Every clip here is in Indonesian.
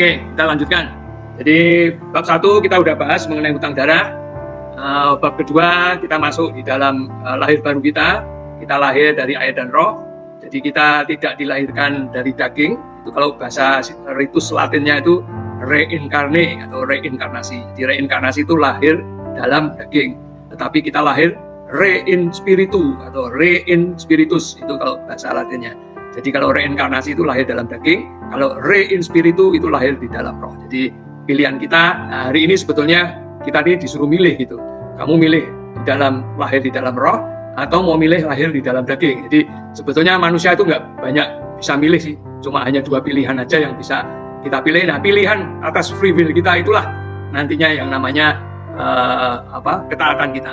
Oke, kita lanjutkan. Jadi bab 1 kita udah bahas mengenai hutang darah. Bab kedua kita masuk di dalam lahir baru kita. Kita lahir dari air dan roh. Jadi kita tidak dilahirkan dari daging. Itu kalau bahasa ritus Latinnya itu reinkarne atau reinkarnasi. Jadi reinkarnasi itu lahir dalam daging. Tetapi kita lahir rein spiritu atau rein spiritus, itu kalau bahasa Latinnya. Jadi kalau reinkarnasi itu lahir dalam daging, kalau rein spiritu itu lahir di dalam roh. Jadi pilihan kita hari ini sebetulnya kita ini disuruh milih gitu. Kamu milih lahir di dalam roh atau mau milih lahir di dalam daging. Jadi sebetulnya manusia itu nggak banyak bisa milih sih. Cuma hanya 2 pilihan aja yang bisa kita pilih. Nah, pilihan atas free will kita itulah nantinya yang namanya ketaatan kita.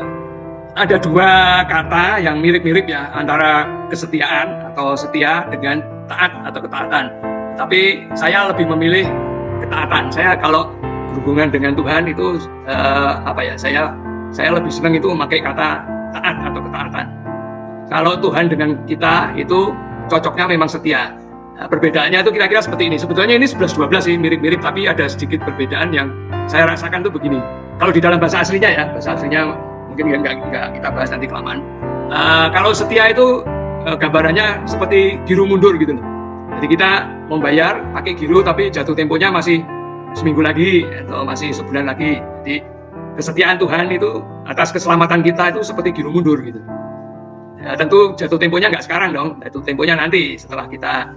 Ada 2 kata yang mirip-mirip ya, antara kesetiaan atau setia dengan taat atau ketaatan. Tapi saya lebih memilih ketaatan. Saya kalau berhubungan dengan Tuhan itu saya lebih senang itu memakai kata taat atau ketaatan. Kalau Tuhan dengan kita itu cocoknya memang setia. Nah, perbedaannya itu kira-kira seperti ini. Sebetulnya ini 11-12 sih, mirip-mirip, tapi ada sedikit perbedaan yang saya rasakan tuh begini. Kalau di dalam bahasa aslinya ya, bahasa aslinya mungkin nggak kita bahas nanti kelamaan. Kalau setia itu gambarannya seperti giru mundur gitu loh. Jadi kita membayar pakai giru tapi jatuh temponya masih seminggu lagi atau masih sebulan lagi. Jadi kesetiaan Tuhan itu atas keselamatan kita itu seperti giru mundur gitu. Ya, tentu jatuh temponya nggak sekarang dong, jatuh temponya nanti setelah kita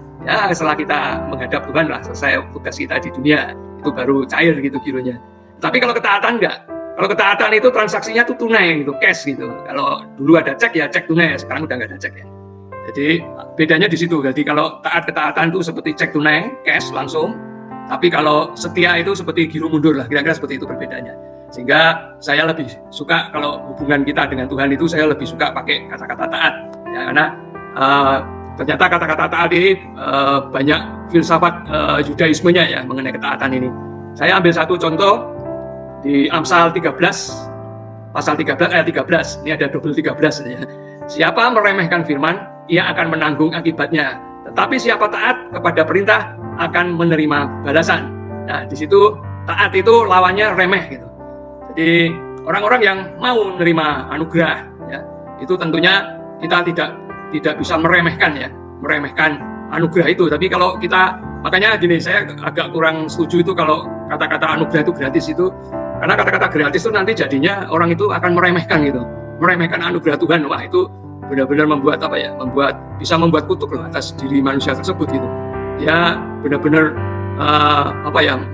menghadap Tuhan lah, selesai tugas kita di dunia, itu baru cair gitu gironya. Tapi kalau ketaatan enggak. Kalau ketaatan itu transaksinya tuh tunai gitu, cash gitu. Kalau dulu ada cek ya cek tunai, sekarang udah nggak ada cek ya. Jadi bedanya di situ. Jadi kalau ketaatan itu seperti cek tunai, cash langsung. Tapi kalau setia itu seperti giru mundur lah, kira-kira seperti itu perbedaannya. Sehingga saya lebih suka kalau hubungan kita dengan Tuhan itu saya lebih suka pakai kata-kata taat. Ya, karena ternyata kata-kata taat ini banyak filsafat Yudaismenya ya mengenai ketaatan ini. Saya ambil satu contoh di Amsal 13, pasal 13 ayat 13. Ini ada double 13 ya. Siapa meremehkan firman, ia akan menanggung akibatnya. Tetapi siapa taat kepada perintah akan menerima balasan. Nah, di situ taat itu lawannya remeh gitu. Jadi orang-orang yang mau menerima anugerah ya, itu tentunya kita tidak bisa meremehkan anugerah itu. Tapi kalau kita, makanya gini, saya agak kurang setuju itu kalau kata-kata anugerah itu gratis itu. Karena kata-kata gratis itu nanti jadinya orang itu akan meremehkan gitu. Meremehkan anugerah Tuhan. Wah, itu benar-benar bisa membuat kutuk loh atas diri manusia tersebut gitu. Ya benar-benar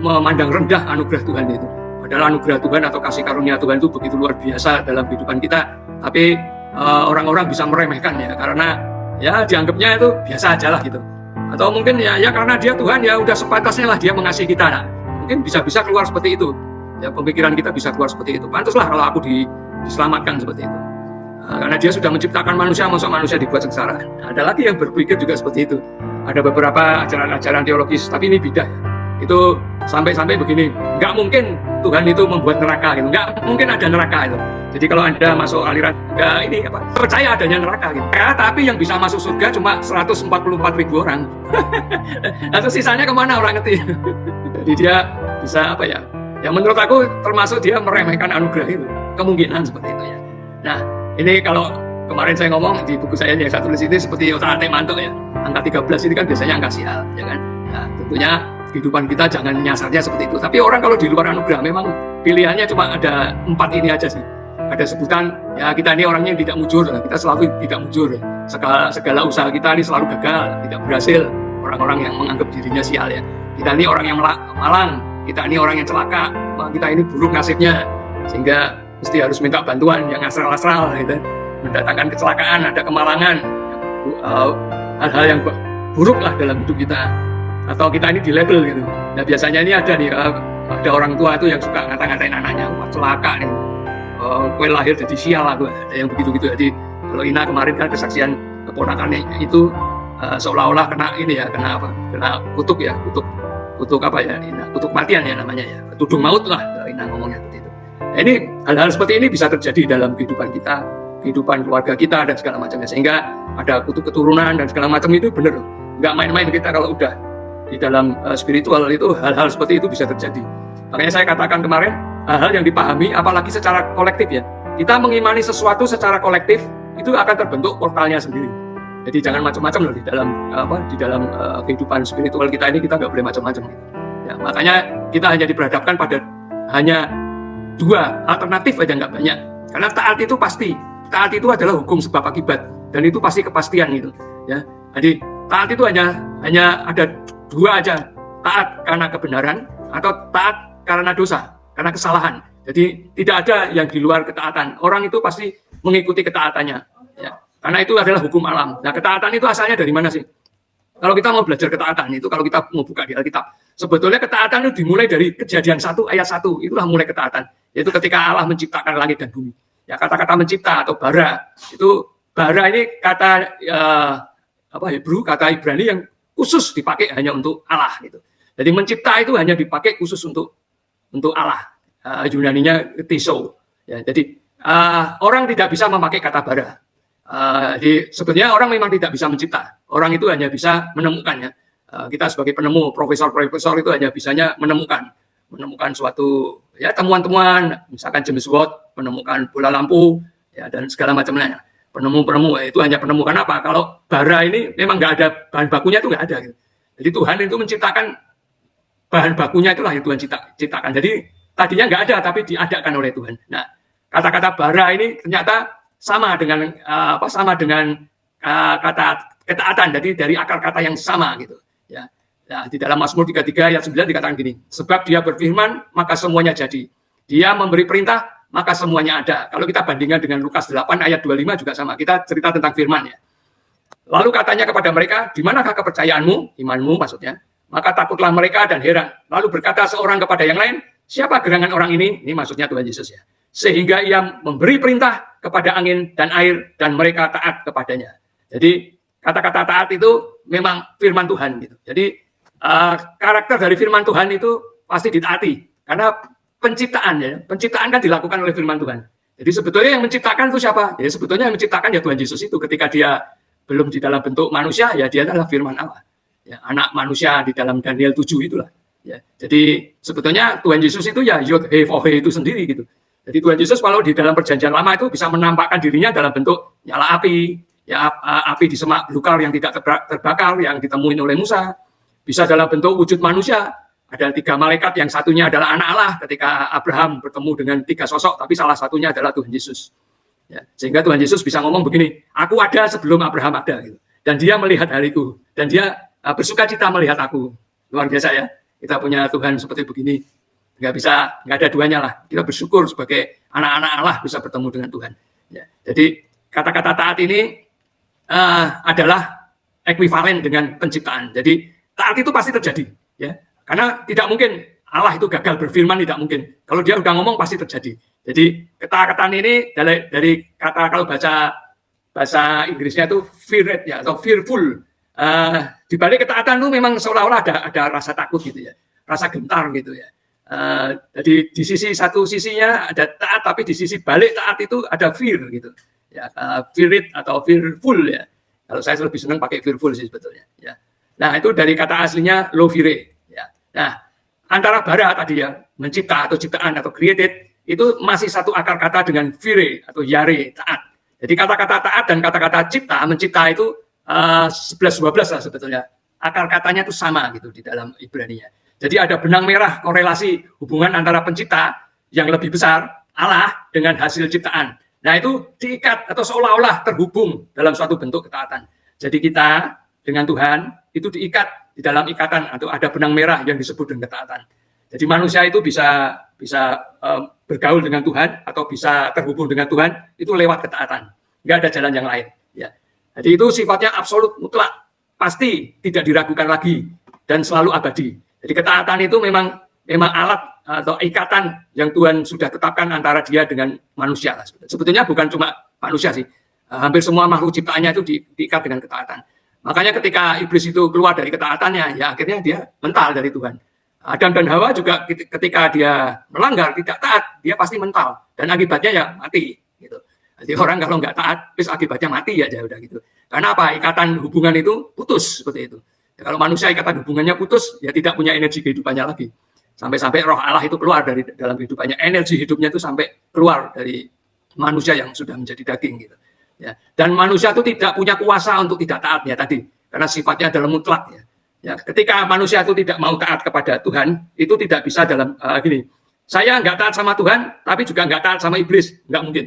memandang rendah anugerah Tuhan itu. Padahal anugerah Tuhan atau kasih karunia Tuhan itu begitu luar biasa dalam kehidupan kita. Tapi orang-orang bisa meremehkan ya, karena ya dianggapnya itu biasa aja lah gitu. Atau mungkin ya karena dia Tuhan ya udah sepantasnya lah dia mengasihi kita. Nah, mungkin bisa keluar seperti itu. Ya, pemikiran kita bisa keluar seperti itu. Pantaslah kalau aku diselamatkan seperti itu. Karena dia sudah menciptakan manusia, masa manusia dibuat sengsara. Ada lagi yang berpikir juga seperti itu. Ada beberapa ajaran-ajaran teologis, tapi ini beda ya. Itu sampai begini, nggak mungkin Tuhan itu membuat neraka gitu. Nggak mungkin ada neraka itu. Jadi kalau Anda masuk aliran percaya adanya neraka gitu. Ya, tapi yang bisa masuk surga cuma 144.000 orang. Atau sisanya kemana orang ngerti. Jadi dia bisa ya menurut aku termasuk dia meremehkan anugerah itu, kemungkinan seperti itu ya. Nah, ini kalau kemarin saya ngomong di buku saya yang saya tulis ini seperti otak-atik mantuk ya. Angka 13 ini kan biasanya angka sial, ya kan. Nah, tentunya kehidupan kita jangan nyasarnya seperti itu. Tapi orang kalau di luar anugerah memang pilihannya cuma ada 4 ini aja sih. Ada sebutan ya kita ini orangnya tidak mujur, kita selalu tidak mujur. Segala usaha kita ini selalu gagal, tidak berhasil. Orang-orang yang menganggap dirinya sial ya. Kita ini orang yang malang. Kita ini orang yang celaka, kita ini buruk nasibnya, sehingga mesti harus minta bantuan yang asral-asral gitu, mendatangkan kecelakaan, ada kemalangan, hal-hal yang buruk lah dalam hidup kita, atau kita ini di label gitu. Nah biasanya ini ada ada orang tua itu yang suka ngata-ngatain anaknya, wah celaka nih, kue lahir jadi sial lah, ada yang begitu-gitu. Jadi kalau Ina kemarin kan kesaksian keponakannya itu seolah-olah kena kutuk ya, kutuk matian ya namanya ya, tudung maut lah Ina ngomongnya seperti itu. Nah, ini hal-hal seperti ini bisa terjadi dalam kehidupan kita, kehidupan keluarga kita dan segala macamnya, sehingga ada kutuk keturunan dan segala macam. Itu benar, nggak main-main kita kalau udah spiritual itu hal-hal seperti itu bisa terjadi. Makanya saya katakan kemarin, hal-hal yang dipahami apalagi secara kolektif ya. Kita mengimani sesuatu secara kolektif itu akan terbentuk portalnya sendiri. Jadi jangan macam-macam loh di dalam kehidupan spiritual kita ini, kita nggak boleh macam-macam. Ya, makanya kita hanya diperhadapkan pada hanya dua alternatif aja, nggak banyak. Karena taat itu pasti, taat itu adalah hukum sebab akibat, dan itu pasti kepastian gitu. Ya, jadi taat itu hanya ada dua aja, taat karena kebenaran atau taat karena dosa, karena kesalahan. Jadi tidak ada yang di luar ketaatan. Orang itu pasti mengikuti ketaatannya, ya. Karena itu adalah hukum alam. Nah, ketaatan itu asalnya dari mana sih? Kalau kita mau belajar ketaatan itu, kalau kita mau buka di Alkitab, sebetulnya ketaatan itu dimulai dari Kejadian 1 ayat 1. Itulah mulai ketaatan. Yaitu ketika Allah menciptakan langit dan bumi. Ya, kata-kata mencipta atau bara, itu bara ini kata Hebrew, kata Ibrani yang khusus dipakai hanya untuk Allah gitu. Jadi mencipta itu hanya dipakai khusus untuk Allah. Yunaninya tiso. Ya, jadi orang tidak bisa memakai kata bara. Jadi sebetulnya orang memang tidak bisa mencipta. Orang itu hanya bisa menemukannya. Kita sebagai penemu, profesor itu hanya bisanya menemukan suatu ya temuan-temuan, misalkan James Watt menemukan bola lampu ya dan segala macamnya. Penemu itu hanya penemukan apa? Kalau bara ini memang nggak ada bahan bakunya, itu nggak ada. Gitu. Jadi Tuhan itu menciptakan bahan bakunya, itulah yang Tuhan ciptakan. Jadi tadinya nggak ada tapi diadakan oleh Tuhan. Nah, kata-kata bara ini ternyata sama dengan kata ketaatan. Jadi dari akar kata yang sama gitu. Ya. Nah, di dalam Mazmur 33 ayat 9 dikatakan gini, sebab dia berfirman maka semuanya jadi. Dia memberi perintah maka semuanya ada. Kalau kita bandingkan dengan Lukas 8 ayat 25 juga sama. Kita cerita tentang firman ya. Lalu katanya kepada mereka, di manakah kepercayaanmu, imanmu maksudnya? Maka takutlah mereka dan heran. Lalu berkata seorang kepada yang lain, siapa gerangan orang ini? Ini maksudnya Tuhan Yesus ya. Sehingga ia memberi perintah kepada angin dan air dan mereka taat kepadanya. Jadi kata-kata taat itu memang firman Tuhan gitu. Jadi karakter dari firman Tuhan itu pasti ditaati. Karena penciptaan kan dilakukan oleh firman Tuhan. Jadi sebetulnya yang menciptakan itu siapa? Ya sebetulnya yang menciptakan ya Tuhan Yesus itu. Ketika dia belum di dalam bentuk manusia, ya dia adalah firman Allah. Ya, anak manusia di dalam Daniel 7 itulah. Ya, jadi sebetulnya Tuhan Yesus itu ya Yod He Vav He itu sendiri gitu. Jadi Tuhan Yesus kalau di dalam perjanjian lama itu bisa menampakkan dirinya dalam bentuk nyala api, ya api di semak belukar yang tidak terbakar yang ditemuin oleh Musa. Bisa dalam bentuk wujud manusia. Ada 3 malaikat, yang satunya adalah anak Allah ketika Abraham bertemu dengan 3 sosok, tapi salah satunya adalah Tuhan Yesus. Ya, sehingga Tuhan Yesus bisa ngomong begini, aku ada sebelum Abraham ada. Gitu. Dan dia melihat hariku. Dan dia bersuka cita melihat aku. Luar biasa ya. Kita punya Tuhan seperti begini. Nggak ada duanya lah. Kita bersyukur sebagai anak-anak Allah bisa bertemu dengan Tuhan. Ya, jadi kata-kata taat ini adalah ekuivalen dengan penciptaan. Jadi taat itu pasti terjadi. Ya. Karena tidak mungkin Allah itu gagal berfirman, tidak mungkin. Kalau dia udah ngomong pasti terjadi. Jadi kata-kata ini dari kata kalau baca bahasa Inggrisnya itu feared ya atau fearful. Di balik ketaatan itu memang seolah-olah ada rasa takut gitu ya, rasa gentar gitu ya. Jadi di satu sisinya ada taat, tapi di sisi balik taat itu ada fear gitu. Ya, feared atau fearful ya. Kalau saya lebih senang pakai fearful sih sebetulnya. Ya. Nah itu dari kata aslinya lovire. Nah, antara bara tadi ya, mencipta atau ciptaan atau created, itu masih satu akar kata dengan vire atau yare, taat. Jadi kata-kata taat dan kata-kata cipta, mencipta itu 11-12 lah sebetulnya. Akar katanya itu sama gitu di dalam Ibrani-nya. Jadi ada benang merah korelasi hubungan antara pencipta yang lebih besar, Allah, dengan hasil ciptaan. Nah itu diikat atau seolah-olah terhubung dalam suatu bentuk ketaatan. Jadi kita dengan Tuhan itu diikat di dalam ikatan atau ada benang merah yang disebut dengan ketaatan. Jadi manusia itu bisa bergaul dengan Tuhan atau bisa terhubung dengan Tuhan itu lewat ketaatan. Nggak ada jalan yang lain. Ya. Jadi itu sifatnya absolut, mutlak, pasti tidak diragukan lagi dan selalu abadi. Jadi ketaatan itu memang alat atau ikatan yang Tuhan sudah tetapkan antara dia dengan manusia. Sebetulnya bukan cuma manusia sih. Hampir semua makhluk ciptaannya itu diikat dengan ketaatan. Makanya ketika iblis itu keluar dari ketaatannya, ya akhirnya dia mental dari Tuhan. Adam dan Hawa juga ketika dia melanggar, tidak taat, dia pasti mental. Dan akibatnya ya mati. Gitu. Jadi orang kalau nggak taat, terus akibatnya mati ya udah gitu. Karena apa? Ikatan hubungan itu putus seperti itu. Ya, kalau manusia ikatan hubungannya putus, ya tidak punya energi kehidupannya lagi. Sampai-sampai roh Allah itu keluar dari dalam kehidupannya, energi hidupnya itu sampai keluar dari manusia yang sudah menjadi daging gitu. Ya. Dan manusia itu tidak punya kuasa untuk tidak taat ya tadi, karena sifatnya adalah mutlak ya. Ya, ketika manusia itu tidak mau taat kepada Tuhan, itu tidak bisa dalam gini. Saya nggak taat sama Tuhan, tapi juga nggak taat sama iblis, nggak mungkin.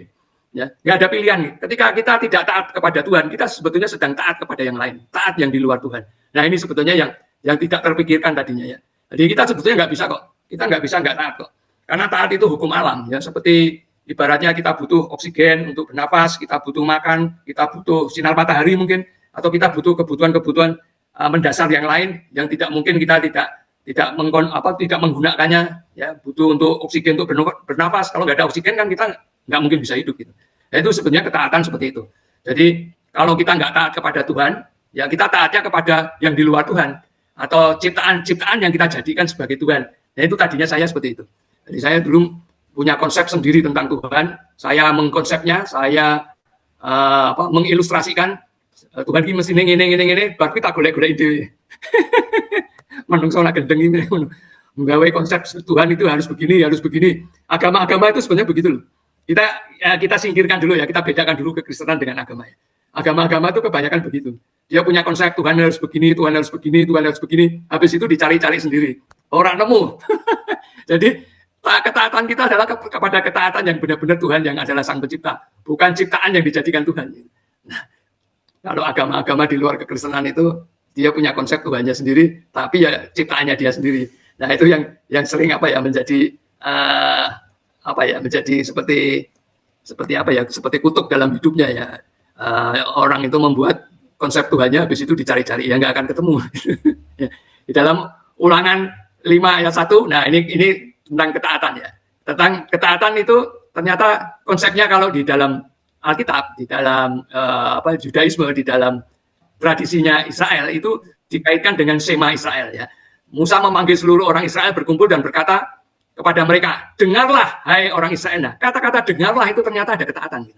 Ya, nggak ada pilihan. Ketika kita tidak taat kepada Tuhan, kita sebetulnya sedang taat kepada yang lain, taat yang di luar Tuhan. Nah ini sebetulnya yang tidak terpikirkan tadinya ya. Jadi kita sebetulnya nggak bisa kok, kita nggak bisa nggak taat kok. Karena taat itu hukum alam ya, seperti ibaratnya kita butuh oksigen untuk bernafas, kita butuh makan, kita butuh sinar matahari mungkin, atau kita butuh kebutuhan-kebutuhan mendasar yang lain yang tidak mungkin kita tidak menggunakannya ya, butuh untuk oksigen untuk bernafas. Kalau nggak ada oksigen kan kita nggak mungkin bisa hidup gitu. Nah, itu sebenarnya ketaatan seperti itu. Jadi kalau kita nggak taat kepada Tuhan, ya kita taatnya kepada yang di luar Tuhan atau ciptaan-ciptaan yang kita jadikan sebagai Tuhan. Nah itu tadinya saya seperti itu. Jadi saya dulu punya konsep sendiri tentang Tuhan. Saya mengkonsepnya, saya mengilustrasikan Tuhan ini mesti ini, baru kita golek-golek ide. Menungso nak gendeng ini, menggawe konsep Tuhan itu harus begini. Agama-agama itu sebenarnya begitu loh. Kita singkirkan dulu ya, kita bedakan dulu kekristenan dengan agama ya. Agama-agama itu kebanyakan begitu. Dia punya konsep Tuhan harus begini, Tuhan harus begini, Tuhan harus begini. Habis itu dicari-cari sendiri. Orang nemu. Jadi ketaatan kita adalah kepada ketaatan yang benar-benar Tuhan yang adalah Sang Pencipta, bukan ciptaan yang dijadikan Tuhan. Nah, kalau agama-agama di luar kekristenan itu dia punya konsep Tuhannya sendiri, tapi ya ciptaannya dia sendiri. Nah itu yang sering menjadi menjadi seperti kutuk dalam hidupnya ya. Orang itu membuat konsep Tuhannya, habis itu dicari-cari ya nggak akan ketemu. Ya. Di dalam Ulangan 5 ayat 1, nah ini tentang ketaatan ya. Tentang ketaatan itu ternyata konsepnya kalau di dalam Alkitab, di dalam Judaisme, di dalam tradisinya Israel itu dikaitkan dengan Shema Israel ya. Musa memanggil seluruh orang Israel berkumpul dan berkata kepada mereka, dengarlah hai orang Israel. Nah, kata-kata dengarlah itu ternyata ada ketaatan.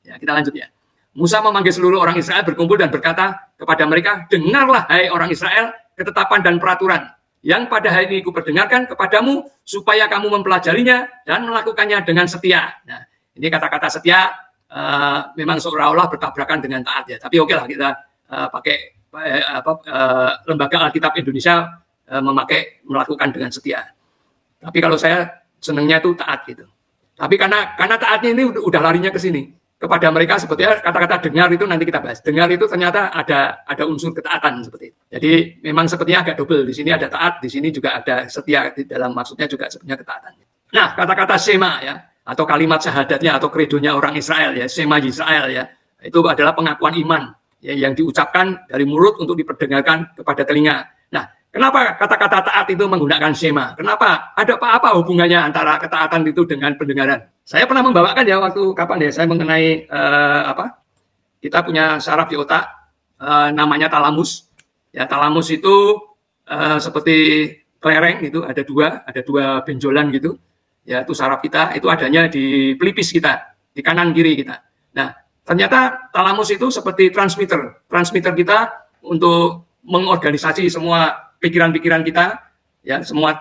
Ya, kita lanjut ya. Musa memanggil seluruh orang Israel berkumpul dan berkata kepada mereka, dengarlah hai orang Israel ketetapan dan peraturan yang pada hari ini kuperdengarkan kepadamu supaya kamu mempelajarinya dan melakukannya dengan setia. Nah, ini kata-kata setia memang seolah-olah bertabrakan dengan taat ya. Tapi oke lah kita pakai lembaga Alkitab Indonesia melakukan dengan setia. Tapi kalau saya senangnya itu taat gitu. Tapi karena taatnya ini udah larinya ke sini. Kepada mereka sebetulnya kata-kata dengar itu nanti kita bahas. Dengar itu ternyata ada unsur ketaatan seperti itu. Jadi memang sepertinya agak double. Di sini ada taat, di sini juga ada setia. Di dalam maksudnya juga sebenarnya ketaatan. Nah, kata-kata Shema ya, atau kalimat syahadatnya atau kredonya orang Israel ya, Shema Israel ya, itu adalah pengakuan iman ya, yang diucapkan dari mulut untuk diperdengarkan kepada telinga. Nah, kenapa kata-kata taat itu menggunakan Shema? Kenapa? Ada apa hubungannya antara ketaatan itu dengan pendengaran? Saya pernah membawakan ya waktu kapan ya saya mengenai kita punya saraf di otak namanya talamus. Ya talamus itu seperti kelereng gitu, ada dua benjolan gitu. Ya itu saraf kita, itu adanya di pelipis kita, di kanan kiri kita. Nah, ternyata talamus itu seperti transmitter kita untuk mengorganisasi semua pikiran-pikiran kita. Ya, semua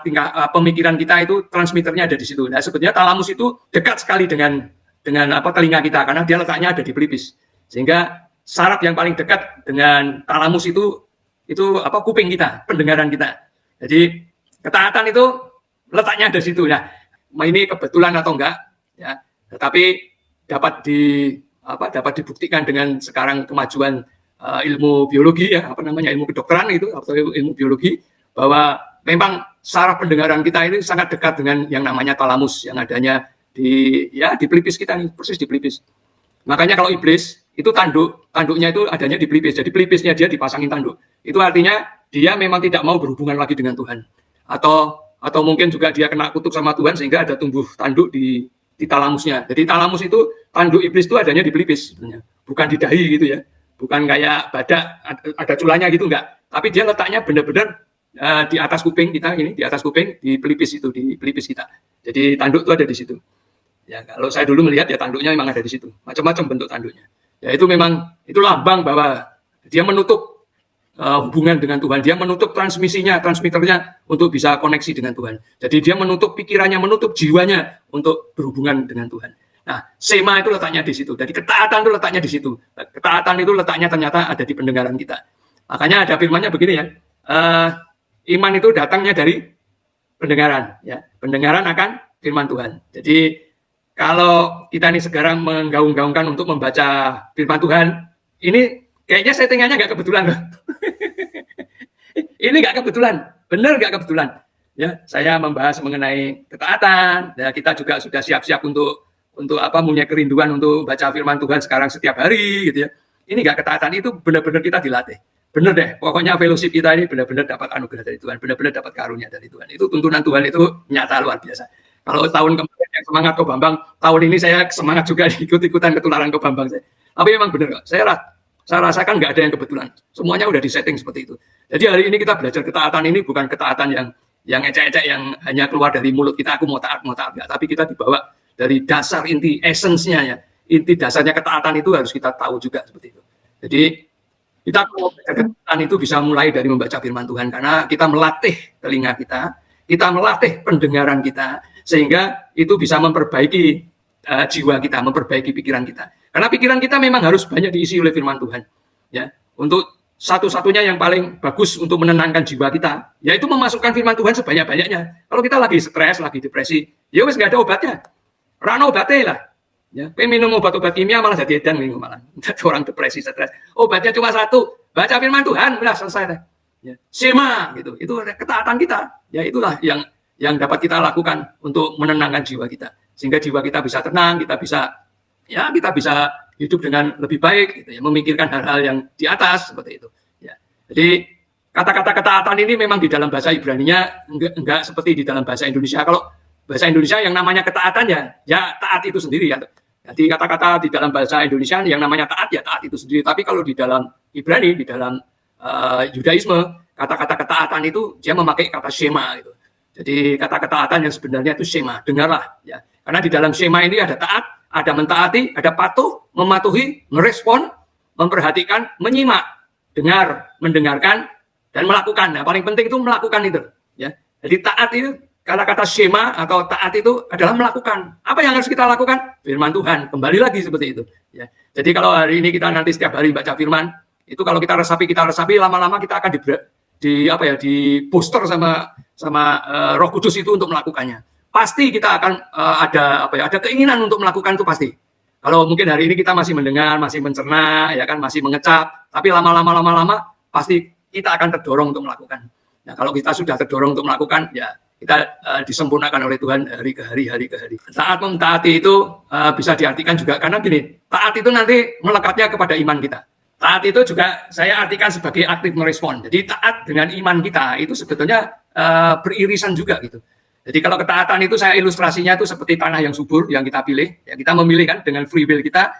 pemikiran kita itu transmitternya ada di situ. Nah, sebenarnya talamus itu dekat sekali dengan telinga kita karena dia letaknya ada di pelipis. Sehingga saraf yang paling dekat dengan talamus itu kuping kita, pendengaran kita. Jadi ketaatan itu letaknya ada di situ. Nah, ini kebetulan atau enggak ya, tetapi dapat dibuktikan dengan sekarang kemajuan ilmu biologi ya, ilmu kedokteran itu atau ilmu biologi bahwa memang saraf pendengaran kita ini sangat dekat dengan yang namanya talamus yang adanya di pelipis kita nih, persis di pelipis. Makanya kalau iblis itu tanduknya itu adanya di pelipis. Jadi pelipisnya dia dipasangin tanduk. Itu artinya dia memang tidak mau berhubungan lagi dengan Tuhan. Atau mungkin juga dia kena kutuk sama Tuhan sehingga ada tumbuh tanduk di talamusnya. Jadi talamus itu tanduk iblis itu adanya di pelipis sebenarnya. Bukan di dahi gitu ya. Bukan kayak badak ada culanya gitu enggak. Tapi dia letaknya benar-benar di atas kuping kita ini, di atas kuping, di pelipis kita. Jadi tanduk itu ada di situ. Ya kalau saya dulu melihat ya tanduknya memang ada di situ. Macam-macam bentuk tanduknya. Ya itu memang itu lambang bahwa dia menutup hubungan dengan Tuhan. Dia menutup transmitternya untuk bisa koneksi dengan Tuhan. Jadi dia menutup pikirannya, menutup jiwanya untuk berhubungan dengan Tuhan. Nah, sema itu letaknya di situ. Jadi ketaatan itu letaknya di situ. Ketaatan itu letaknya ternyata ada di pendengaran kita. Makanya ada firman-Nya begini ya. Iman itu datangnya dari pendengaran. Ya, pendengaran akan firman Tuhan. Jadi kalau kita ini sekarang menggaung-gaungkan untuk membaca firman Tuhan, ini kayaknya settingannya nggak kebetulan. Ini nggak kebetulan, benar nggak kebetulan. Ya, saya membahas mengenai ketaatan. Ya, kita juga sudah siap-siap untuk punya kerinduan untuk baca firman Tuhan sekarang setiap hari, gitu ya. Ini nggak ketaatan, itu benar-benar kita dilatih. Benar deh, pokoknya fellowship kita ini benar-benar dapat anugerah dari Tuhan, benar-benar dapat karunia dari Tuhan. Itu tuntunan Tuhan itu nyata luar biasa. Kalau tahun kemarin yang semangat Ko Bambang, tahun ini saya semangat juga ikut-ikutan ketularan Ko Bambang saya. Tapi memang benar kok, saya rasakan nggak ada yang kebetulan. Semuanya udah disetting seperti itu. Jadi hari ini kita belajar ketaatan ini bukan ketaatan yang ecek-ecek yang hanya keluar dari mulut kita, aku mau taat nggak. Tapi kita dibawa dari dasar inti esensinya ya. Inti dasarnya ketaatan itu harus kita tahu juga seperti itu. Jadi kita kalau belajar ketaatan itu bisa mulai dari membaca firman Tuhan, karena kita melatih telinga kita melatih pendengaran kita, sehingga itu bisa memperbaiki jiwa kita, memperbaiki pikiran kita. Karena pikiran kita memang harus banyak diisi oleh firman Tuhan. Ya, untuk satu-satunya yang paling bagus untuk menenangkan jiwa kita, yaitu memasukkan firman Tuhan sebanyak-banyaknya. Kalau kita lagi stres, lagi depresi, ya wes nggak ada obatnya. Rano obatnya lah. Ya, minum obat-obat kimia malah jadi edan minggu malah. Orang depresi, stres. Obatnya cuma satu, baca firman Tuhan, udah selesai. Ya, sema gitu. Itu ketaatan kita. Ya itulah yang dapat kita lakukan untuk menenangkan jiwa kita, sehingga jiwa kita bisa tenang, kita bisa hidup dengan lebih baik, gitu ya, memikirkan hal-hal yang di atas seperti itu. Ya. Jadi kata-kata ketaatan ini memang di dalam bahasa Ibrani-nya enggak seperti di dalam bahasa Indonesia. Kalau bahasa Indonesia yang namanya ketaatan ya taat itu sendiri ya. Jadi kata-kata di dalam bahasa Indonesia yang namanya taat ya taat itu sendiri. Tapi kalau di dalam Ibrani, di dalam Yudaisme, kata-kata ketaatan itu dia memakai kata shema gitu. Jadi kata ketaatan yang sebenarnya itu shema, dengarlah ya. Karena di dalam shema ini ada taat, ada mentaati, ada patuh, mematuhi, merespon, memperhatikan, menyimak, dengar, mendengarkan, dan melakukan. Nah, paling penting itu melakukan itu ya. Jadi taat itu, kata-kata shema atau taat itu adalah melakukan. Apa yang harus kita lakukan? Firman Tuhan. Kembali lagi seperti itu ya. Jadi kalau hari ini kita nanti setiap hari baca firman, itu kalau kita resapi lama-lama kita akan di poster sama Roh Kudus itu untuk melakukannya. Pasti kita akan ada keinginan untuk melakukan itu pasti. Kalau mungkin hari ini kita masih mendengar, masih mencerna, ya kan, masih mengecap, tapi lama-lama pasti kita akan terdorong untuk melakukan. Nah, kalau kita sudah terdorong untuk melakukan, ya kita disempurnakan oleh Tuhan hari ke hari. Taat mentaati itu bisa diartikan juga, karena gini, taat itu nanti melekatnya kepada iman kita. Taat itu juga saya artikan sebagai aktif merespon. Jadi taat dengan iman kita itu sebetulnya beririsan juga gitu. Jadi kalau ketaatan itu saya ilustrasinya itu seperti tanah yang subur yang kita pilih. Ya, kita memilih kan dengan free will kita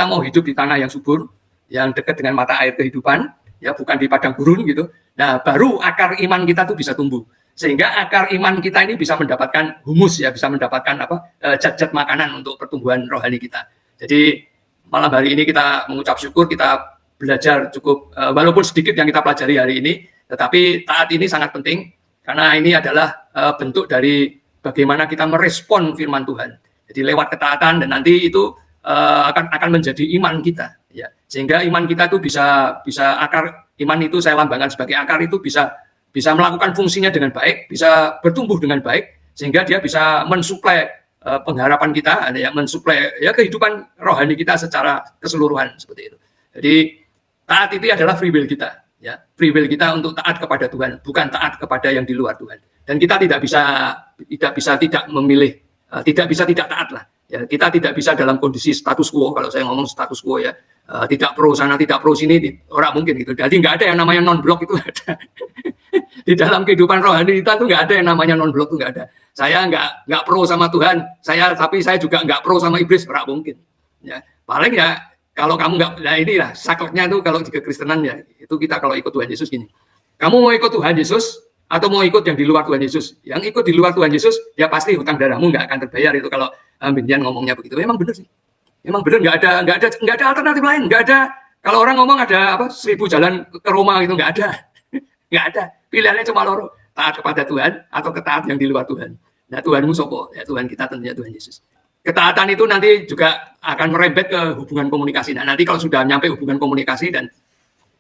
mau hidup di tanah yang subur, yang dekat dengan mata air kehidupan, ya bukan di padang gurun gitu. Nah, baru akar iman kita tuh bisa tumbuh. Sehingga akar iman kita ini bisa mendapatkan humus ya, bisa mendapatkan zat-zat makanan untuk pertumbuhan rohani kita. Jadi malam hari ini kita mengucap syukur, kita belajar cukup walaupun sedikit yang kita pelajari hari ini, tetapi taat ini sangat penting karena ini adalah bentuk dari bagaimana kita merespon firman Tuhan. Jadi lewat ketaatan, dan nanti itu akan menjadi iman kita ya. Sehingga iman kita itu bisa akar iman itu saya lambangkan sebagai akar itu bisa melakukan fungsinya dengan baik, bisa bertumbuh dengan baik, sehingga dia bisa mensuplai pengharapan kita, ya, mensuplai ya kehidupan rohani kita secara keseluruhan seperti itu. Jadi taat itu adalah free will kita, ya, free will kita untuk taat kepada Tuhan, bukan taat kepada yang di luar Tuhan. Dan kita tidak bisa tidak memilih, tidak bisa tidak taat lah. Ya, kita tidak bisa dalam kondisi status quo. Kalau saya ngomong status quo ya, tidak pro sana, tidak pro sini, orang mungkin gitu. Jadi nggak ada yang namanya non blok itu ada. Di dalam kehidupan rohani kita tuh nggak ada yang namanya non blok, tuh nggak ada. Saya nggak pro sama Tuhan, tapi saya juga nggak pro sama iblis, orang mungkin. Ya, paling ya. Kalau kamu nggak, nah inilah sakleknya tuh kalau di kekristenan ya, itu kita kalau ikut Tuhan Yesus gini. Kamu mau ikut Tuhan Yesus atau mau ikut yang di luar Tuhan Yesus? Yang ikut di luar Tuhan Yesus, ya pasti hutang darahmu nggak akan terbayar itu kalau Bintian ngomongnya begitu. Memang benar sih. Memang benar, nggak ada alternatif lain, nggak Kalau orang ngomong ada apa 1000 jalan ke Roma gitu, nggak ada. Nggak ada. Pilihannya cuma loro, taat kepada Tuhan atau ketaat yang di luar Tuhan. Nah, Tuhanmu sopo? Ya Tuhan kita tentunya Tuhan Yesus. Ketaatan itu nanti juga akan merembet ke hubungan komunikasi. Nah, nanti kalau sudah nyampe hubungan komunikasi, dan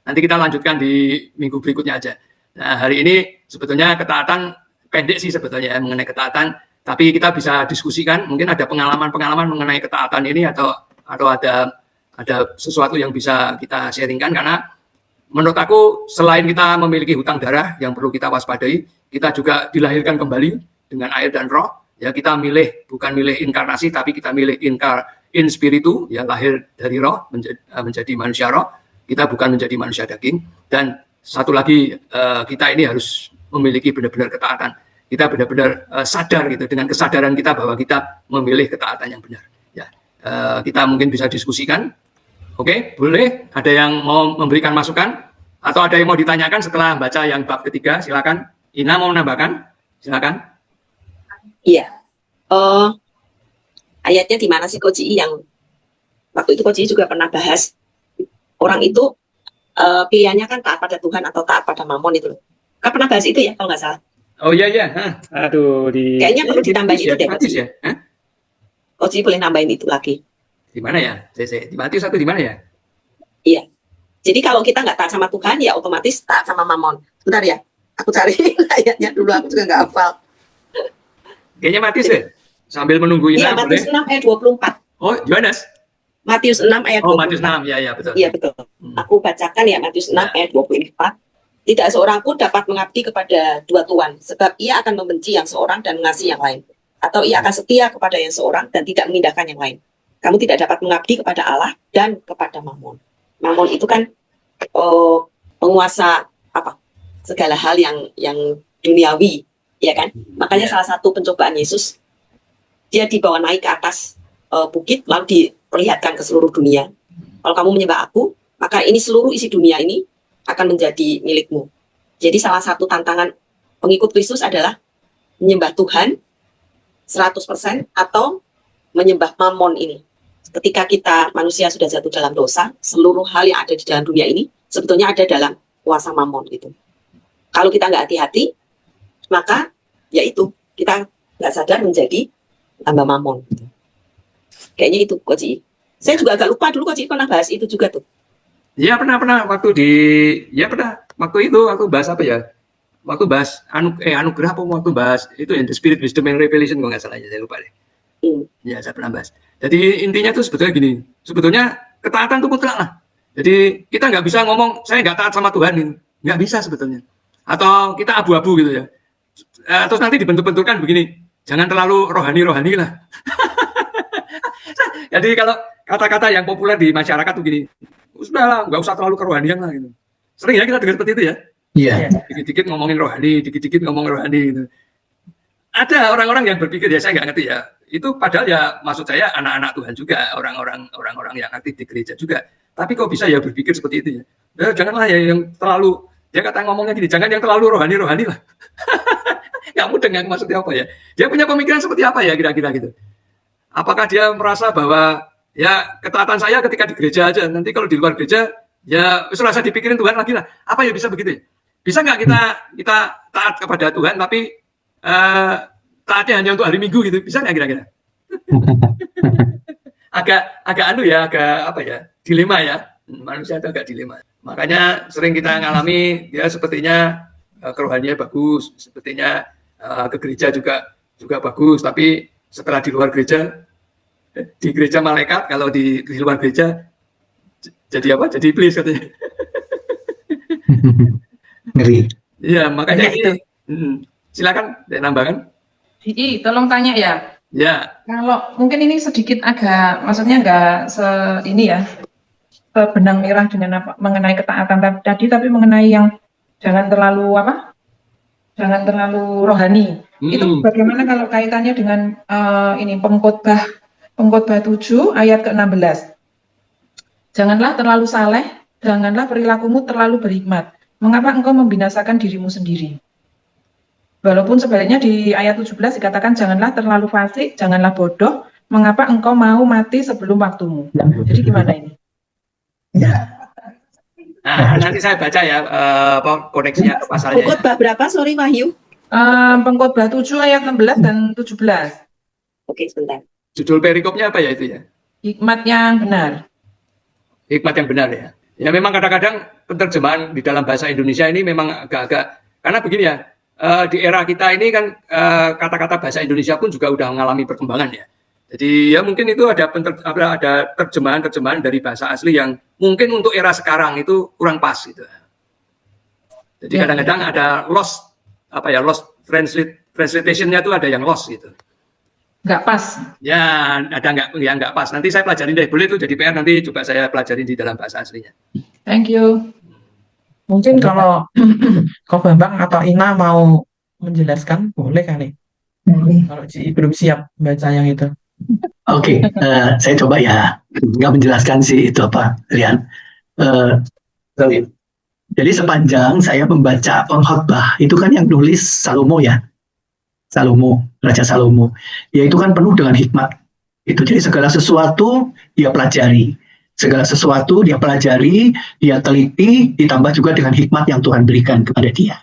nanti kita lanjutkan di minggu berikutnya aja. Nah, hari ini sebetulnya ketaatan pendek sih sebetulnya ya, mengenai ketaatan, tapi kita bisa diskusikan, mungkin ada pengalaman-pengalaman mengenai ketaatan ini, atau ada sesuatu yang bisa kita sharingkan, karena menurut aku selain kita memiliki hutang darah yang perlu kita waspadai, kita juga dilahirkan kembali dengan air dan roh. Ya, kita bukan milih inkarnasi, tapi kita milih in spiritu, ya, lahir dari roh menjadi manusia roh. Kita bukan menjadi manusia daging. Dan satu lagi, kita ini harus memiliki benar-benar ketaatan. Kita benar-benar sadar gitu, dengan kesadaran kita bahwa kita memilih ketaatan yang benar. Ya, kita mungkin bisa diskusikan. Oke, boleh. Ada yang mau memberikan masukan atau ada yang mau ditanyakan setelah baca yang bab ketiga? Silakan. Ina mau menambahkan? Silakan. Iya. Ayatnya di mana sih Coach Ii, yang waktu itu Coach Ii juga pernah bahas, orang itu pilihannya kan taat pada Tuhan atau taat pada mamon itu loh. Kan pernah bahas itu ya kalau nggak salah. Oh iya iya. Aduh, kayaknya perlu ditambahin itu deh Coach Ii. Ya? Coach Ii boleh nambahin itu lagi. Di mana ya? Di Matius satu di mana ya? Iya. Jadi kalau kita nggak taat sama Tuhan, ya otomatis taat sama mamon. Bentar ya, aku cari ayatnya dulu, aku juga nggak hafal. Kayaknya Matius ya? Sambil menunggu Ina, iya, Matius 6 ayat 24. Oh, Yohanes? Matius 6 ayat 24. Oh, Matius 6, ya betul. Iya betul. Aku bacakan ya, Matius 6 ayat 24. Tidak seorang pun dapat mengabdi kepada dua tuan, sebab ia akan membenci yang seorang dan mengasihi yang lain. Atau ia akan setia kepada yang seorang dan tidak mengindahkan yang lain. Kamu tidak dapat mengabdi kepada Allah dan kepada mamon. Mamon itu kan penguasa apa? Segala hal yang duniawi, ya kan? Makanya salah satu pencobaan Yesus, dia dibawa naik ke atas bukit, lalu diperlihatkan ke seluruh dunia. Kalau kamu menyembah aku, maka ini seluruh isi dunia ini akan menjadi milikmu. Jadi salah satu tantangan pengikut Kristus adalah menyembah Tuhan 100% atau menyembah mamon ini. Ketika kita manusia sudah jatuh dalam dosa, seluruh hal yang ada di dalam dunia ini sebetulnya ada dalam kuasa mamon gitu. Kalau kita nggak hati-hati, maka ya itu, kita nggak sadar menjadi hamba mamon gitu. Kayaknya itu Coach Ii. Saya juga agak lupa dulu Coach Ii pernah bahas itu juga tuh. Iya pernah waktu waktu bahas apa ya? Waktu bahas anugerah apa waktu bahas itu yang The Spirit, Wisdom and Revelation, kalau nggak salah ya, saya lupa deh. Ya, saya pernah bahas. Jadi intinya tuh sebetulnya gini, sebetulnya ketaatan itu mutlak lah. Jadi kita nggak bisa ngomong saya nggak taat sama Tuhan ini, nggak bisa sebetulnya. Atau kita abu-abu gitu ya. Terus nanti dibentur-benturkan begini, jangan terlalu rohani lah. Jadi kalau kata-kata yang populer di masyarakat tuh gini, sudahlah nggak usah terlalu kerohanian lah gitu. Sering ya kita dengar seperti itu ya. Iya. Dikit-dikit ngomongin rohani, dikit-dikit ngomongin rohani gitu. Ada orang-orang yang berpikir, ya saya nggak ngerti ya. Itu padahal ya maksud saya anak-anak Tuhan juga, orang-orang yang aktif di gereja juga. Tapi kok bisa ya berpikir seperti itu ya? Janganlah ya yang terlalu, dia kata ngomongnya gini, jangan yang terlalu rohani lah. Nggak mudeng yang maksudnya apa ya? Dia punya pemikiran seperti apa ya kira-kira gitu? Apakah dia merasa bahwa ya ketaatan saya ketika di gereja aja, nanti kalau di luar gereja ya serasa dipikirin Tuhan lagi lah? Apa ya bisa begitu ya? Bisa nggak kita taat kepada Tuhan tapi taatnya hanya untuk hari Minggu gitu, bisa nggak kira-kira? agak dilema ya, manusia itu agak dilema. Makanya sering kita ngalami ya sepertinya kerohaniannya bagus, sepertinya ke gereja juga bagus, tapi setelah di luar gereja, di gereja malaikat, kalau di luar gereja jadi apa? Jadi iblis katanya. Ngeri. Iya, makanya itu. Silakan nambahkan. Tolong tanya ya. Ya. Kalau mungkin ini sedikit agak, maksudnya nggak sebenang merah dengan apa mengenai ketaatan tadi, tapi mengenai yang jangan terlalu rohani. Itu bagaimana kalau kaitannya dengan ini pengkhotbah 7 ayat ke-16. Janganlah terlalu saleh, janganlah perilakumu terlalu berhikmat. Mengapa engkau membinasakan dirimu sendiri? Walaupun sebaliknya di ayat 17 dikatakan janganlah terlalu fasik, janganlah bodoh, mengapa engkau mau mati sebelum waktumu. Jadi gimana ini? Ya, Nah, nanti saya baca ya apa koneksinya ke pasalnya. Ya. Khotbah berapa? Sorry Wahyu. Pengkhotbah 7 ayat 16 dan 17. Oke, sebentar. Judul perikopnya apa ya itu ya? Hikmat yang benar. Hikmat yang benar ya. Ya memang kadang-kadang penerjemahan di dalam bahasa Indonesia ini memang agak-agak, karena begini ya, di era kita ini kan kata-kata bahasa Indonesia pun juga udah mengalami perkembangan ya. Jadi ya mungkin itu ada terjemahan-terjemahan dari bahasa asli yang mungkin untuk era sekarang itu kurang pas gitu. Jadi Ya. kadang-kadang ada lost translation-nya itu ada yang lost gitu. Nggak pas. Ya ada nggak pas. Nanti saya pelajarin deh, boleh itu jadi PR, nanti coba saya pelajarin di dalam bahasa aslinya. Thank you. Mungkin kalau Ko Bambang atau Ina mau menjelaskan, boleh kali. Kalau Ci belum siap baca yang itu. Oke, saya coba ya, nggak menjelaskan sih itu apa, Rian. Sorry. Jadi sepanjang saya membaca pengkhotbah, itu kan yang nulis Salomo ya, Raja Salomo. Ya itu kan penuh dengan hikmat. Itu jadi segala sesuatu dia pelajari, dia teliti, ditambah juga dengan hikmat yang Tuhan berikan kepada dia.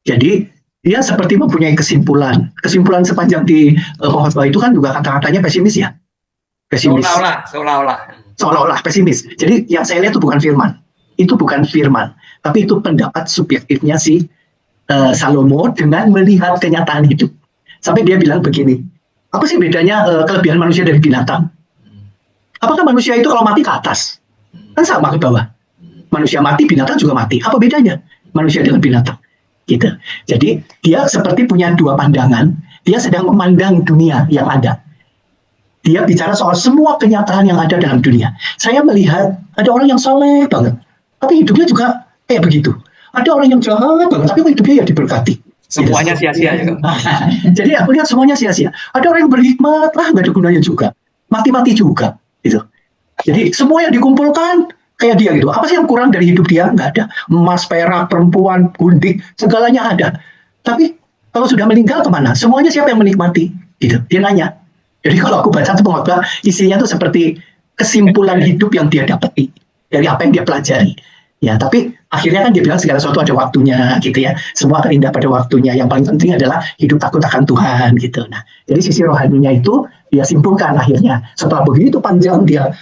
Jadi dia seperti mempunyai kesimpulan sepanjang di pengkhotbah itu kan juga kata-katanya pesimis ya, seolah-olah pesimis. Jadi yang saya lihat itu bukan firman, tapi itu pendapat subjektifnya si Salomo dengan melihat kenyataan hidup. Sampai dia bilang begini, apa sih bedanya kelebihan manusia dari binatang? Apakah manusia itu kalau mati ke atas? Kan sama ke bawah. Manusia mati, binatang juga mati. Apa bedanya manusia dengan binatang? Gitu. Jadi dia seperti punya dua pandangan. Dia sedang memandang dunia yang ada. Dia bicara soal semua kenyataan yang ada dalam dunia. Saya melihat ada orang yang soleh banget, tapi hidupnya juga kayak begitu. Ada orang yang jahat banget, tapi hidupnya ya diberkati. Semuanya sia-sia ya. Jadi aku lihat semuanya sia-sia. Ada orang yang berhikmat, nggak ada gunanya juga. Mati-mati juga. Gitu. Jadi semua yang dikumpulkan kayak dia gitu. Apa sih yang kurang dari hidup dia? Nggak ada. Emas, perak, perempuan, gundik, segalanya ada. Tapi kalau sudah meninggal kemana? Semuanya siapa yang menikmati? Gitu. Dia nanya. Jadi kalau aku baca pengkhotbah, isinya tuh seperti kesimpulan hidup yang dia dapati dari apa yang dia pelajari. Ya, tapi akhirnya kan dia bilang segala sesuatu ada waktunya, gitu ya. Semua akan indah pada waktunya. Yang paling penting adalah hidup takut akan Tuhan, gitu. Nah, jadi sisi rohaninya itu dia simpulkan akhirnya. Setelah begitu panjang dia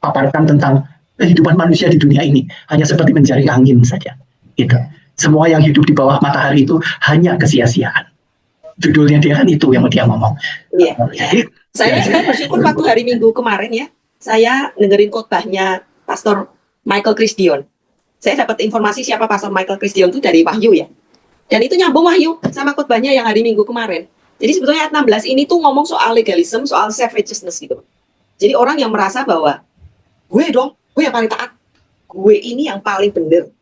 paparkan tentang kehidupan manusia di dunia ini hanya seperti menjaring angin saja, gitu. Semua yang hidup di bawah matahari itu hanya kesia-siaan. Judulnya dia kan itu yang dia ngomong. Iya. Saya bersyukur waktu hari Minggu kemarin ya, saya dengerin khotbahnya Pastor Michael Christian. Saya dapat informasi siapa Pastor Michael Christian itu dari Wahyu ya. Dan itu nyambung Wahyu sama khotbahnya yang hari Minggu kemarin. Jadi sebetulnya ayat 16 ini tuh ngomong soal legalism, soal self-righteousness gitu. Jadi orang yang merasa bahwa gue yang paling taat, gue ini yang paling benar,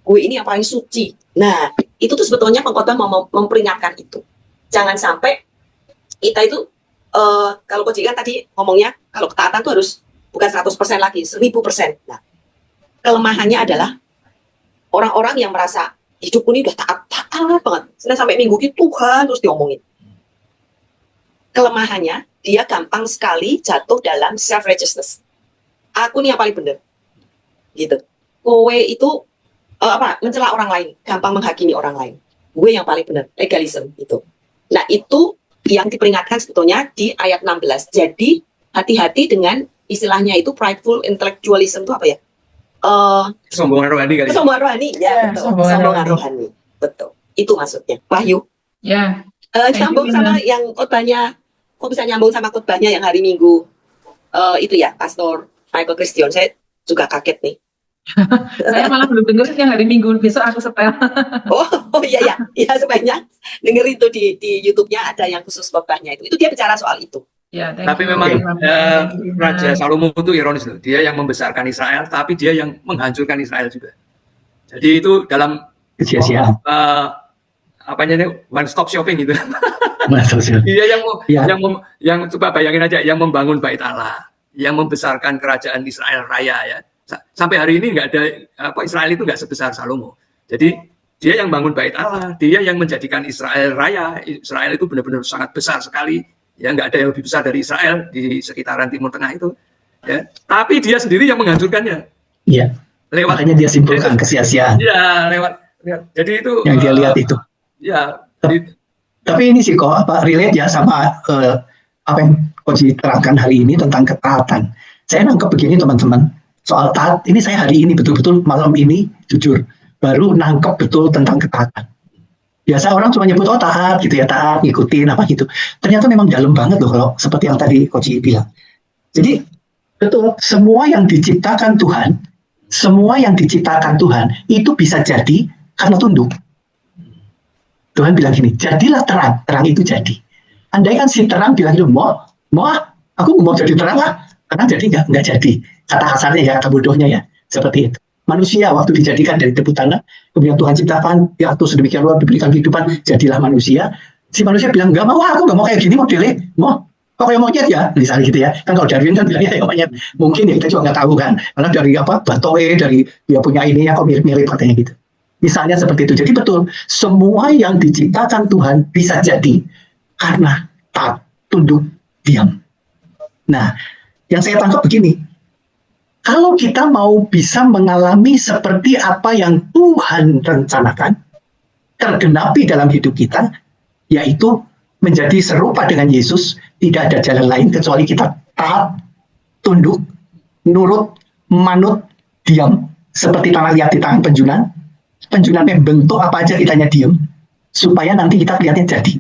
gue ini yang paling suci. Nah, itu tuh sebetulnya pengkhotbah mau memperingatkan itu. Jangan sampai kita itu, kalau Coach kan tadi ngomongnya, kalau ketaatan tuh harus bukan 100% lagi, 1000%. Nah, kelemahannya adalah orang-orang yang merasa hidupku ini udah taat banget. Senin sampai Minggu gitu Tuhan terus diomongin. Kelemahannya, dia gampang sekali jatuh dalam self-righteousness. Aku nih yang paling benar. Gitu. Kowe itu mencela orang lain, gampang menghakimi orang lain. Gue yang paling benar, legalism itu. Nah, itu yang diperingatkan sebetulnya di ayat 16. Jadi, hati-hati dengan istilahnya itu prideful intellectualism itu apa ya? Kesombongan rohani kali. Kesombongan rohani, ya betul. Kesombongan rohani, betul. Itu maksudnya. Wahyu. Ya. Nyambung sama yang khotbahnya, kok bisa nyambung sama khotbahnya yang hari Minggu itu ya, Pastor Michael Christian. Saya juga kaget nih. Saya malah belum dengerin yang hari Minggu, besok aku setel. Oh iya, sebaiknya dengerin itu di YouTube-nya ada yang khusus khotbahnya itu. Itu dia bicara soal itu. Ya, tapi memang Raja Salomo itu ironis loh. Dia yang membesarkan Israel, tapi dia yang menghancurkan Israel juga. Jadi itu dalam kesia-siaan. One stop shopping gitu. Dia yang coba bayangin aja, yang membangun Bait Allah, yang membesarkan kerajaan Israel Raya ya. Sampai hari ini nggak ada Israel itu nggak sebesar Salomo. Jadi dia yang bangun Bait Allah, dia yang menjadikan Israel Raya. Israel itu benar-benar sangat besar sekali. Ya nggak ada yang lebih besar dari Israel di sekitaran Timur Tengah itu. Ya, tapi dia sendiri yang menghancurkannya. Iya. lewat Makanya dia simpulkan kesia-siaan ya lewat. Jadi itu yang dia lihat itu. ya Tapi ini sih kok relate ya sama apa yang Koji terangkan hari ini tentang ketaatan. Saya nangkep begini teman-teman, soal taat ini saya hari ini betul-betul malam ini jujur baru nangkep betul tentang ketaatan. Biasa orang cuma nyebut taat gitu ya, taat ngikutin apa gitu. Ternyata memang dalam banget loh kalau seperti yang tadi Koji bilang. Jadi betul, semua yang diciptakan Tuhan itu bisa jadi karena tunduk. Tuhan bilang gini, jadilah terang, terang itu jadi. Andai kan si terang bilang gitu, mau aku mau jadi terang lah, terang jadi nggak jadi. Kata kasarnya ya, kata bodohnya ya, seperti itu. Manusia waktu dijadikan dari debu tanah, kemudian Tuhan ciptakan, diatur sedemikian luar, diberikan kehidupan, jadilah manusia. Si manusia bilang, nggak mau, aku nggak mau kayak gini modelnya, mau. Kok kayak monyet ya, misalnya gitu ya. Kan kalau Darwin kan bilangnya kayak monyet. Mungkin ya kita juga nggak tahu kan, karena dari Batoe, dari dia punya ini ya, kok mirip-mirip katanya gitu. Misalnya seperti itu. Jadi betul, semua yang diciptakan Tuhan bisa jadi karena taat, tunduk, diam. Nah, yang saya tangkap begini, kalau kita mau bisa mengalami seperti apa yang Tuhan rencanakan, tergenapi dalam hidup kita, yaitu menjadi serupa dengan Yesus, tidak ada jalan lain kecuali kita taat, tunduk, nurut, manut, diam, seperti tanah liat di tangan penjunan. Penjunan membentuk apa aja kitanya diam, supaya nanti kita kelihatannya jadi.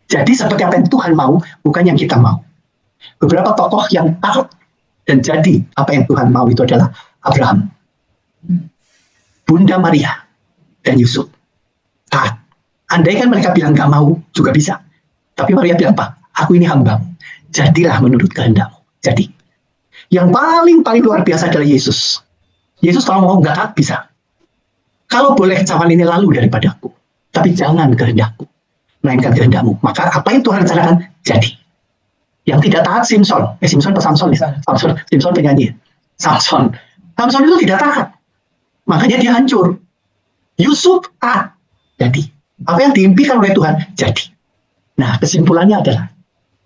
Jadi seperti apa yang Tuhan mau, bukan yang kita mau. Beberapa tokoh yang taat dan jadi apa yang Tuhan mau itu adalah Abraham, Bunda Maria, dan Yusuf. Taat. Andai kan mereka bilang gak mau, juga bisa. Tapi Maria bilang apa? Aku ini hamba. Jadilah menurut kehendakmu. Jadi. Yang paling luar biasa adalah Yesus. Yesus kalau mau gak taat, bisa. Kalau boleh cawan ini lalu daripadaku, tapi jangan kehendakku, melainkan kehendakmu. Maka apa yang Tuhan rencanakan, jadi. Yang tidak taat Simpson atau Samson ya? Simpson penyanyi. Samson itu tidak taat. Makanya dia hancur. Yusuf taat. Jadi. Apa yang diimpikan oleh Tuhan, jadi. Nah, kesimpulannya adalah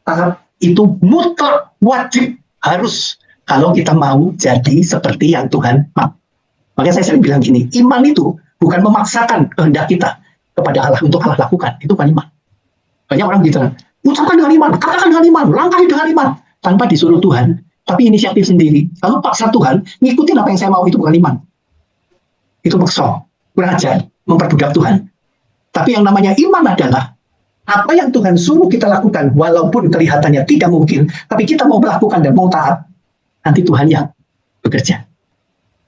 taat itu mutlak, wajib, harus. Kalau kita mau jadi seperti yang Tuhan mau. Makanya saya sering bilang gini, iman itu bukan memaksakan kehendak kita kepada Allah untuk Allah lakukan. Itu bukan iman. Banyak orang gitu, ucapkan dengan iman, katakan dengan iman, langkahi dengan iman, tanpa disuruh Tuhan, tapi inisiatif sendiri. Lalu paksa Tuhan, ngikutin apa yang saya mau, itu bukan iman. Itu maksa, kurang ajar, memperbudak Tuhan. Tapi yang namanya iman adalah apa yang Tuhan suruh kita lakukan, walaupun kelihatannya tidak mungkin, tapi kita mau melakukan dan mau taat, nanti Tuhan yang bekerja.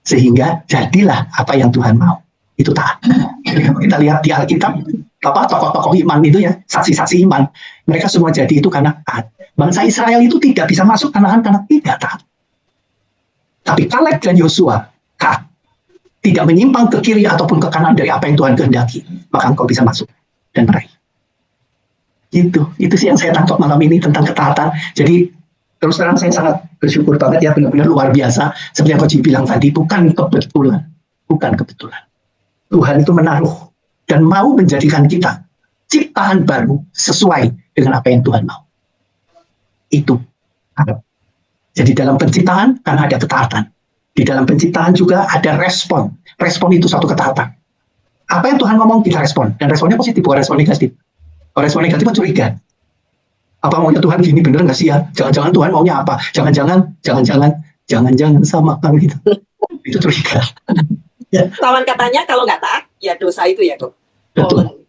Sehingga jadilah apa yang Tuhan mau. Itu taat. Jadi kalau kita lihat di Alkitab, tokoh-tokoh iman itu ya, saksi-saksi iman, mereka semua jadi itu karena taat. Bangsa Israel itu tidak bisa masuk Kanaan karena tidak taat. Tapi Kaleb dan Yosua taat. Tidak menyimpang ke kiri ataupun ke kanan dari apa yang Tuhan kehendaki, maka engkau bisa masuk dan meraih. Itu sih yang saya tangkap malam ini tentang ketaatan. Jadi terus terang saya sangat bersyukur banget ya, benar-benar luar biasa. Seperti yang Coach bilang tadi, bukan kebetulan. Tuhan itu menaruh dan mau menjadikan kita ciptaan baru sesuai dengan apa yang Tuhan mau. Itu. Jadi dalam penciptaan kan ada ketaatan. Di dalam penciptaan juga ada respon. Respon itu satu ketaatan. Apa yang Tuhan ngomong kita respon. Dan responnya positif, bukan respon negatif. Kalau respon negatif kan curiga. Apa maunya Tuhan gini, bener nggak sih ya? Jangan-jangan Tuhan maunya apa? Jangan-jangan sama kan gitu. Itu curiga. Kawan katanya kalau nggak taat, ya dosa itu ya kok. Betul.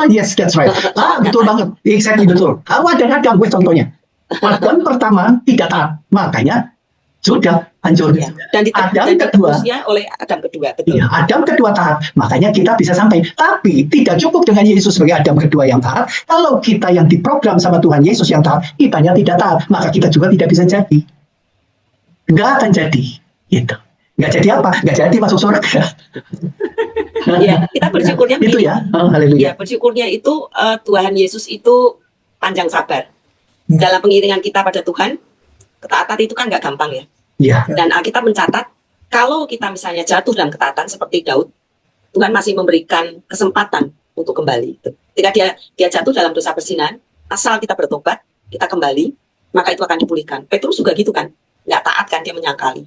Yes, that's right. Betul banget. Exactly, betul. Hawa dan Adam, gue contohnya. Adam pertama tidak taat. Makanya sudah hancur. Ya. Dan ditebusnya oleh Adam kedua. Betul. Ya, Adam kedua taat. Makanya kita bisa sampai. Tapi tidak cukup dengan Yesus sebagai Adam kedua yang taat. Kalau kita yang diprogram sama Tuhan Yesus yang taat, kitanya tidak taat, maka kita juga tidak bisa jadi. Nggak akan jadi. Gitu. Nggak jadi apa? Nggak jadi masuk surga. Ya, kita bersyukurnya itu ya. Haleluya. Ya, bersyukurnya itu Tuhan Yesus itu panjang sabar. Dalam pengiringan kita pada Tuhan, ketaatan itu kan nggak gampang ya. Ya. Dan Alkitab mencatat, kalau kita misalnya jatuh dalam ketaatan seperti Daud, Tuhan masih memberikan kesempatan untuk kembali. Ketika dia jatuh dalam dosa perzinahan, asal kita bertobat, kita kembali, maka itu akan dipulihkan. Petrus juga gitu kan, nggak taat kan, dia menyangkali.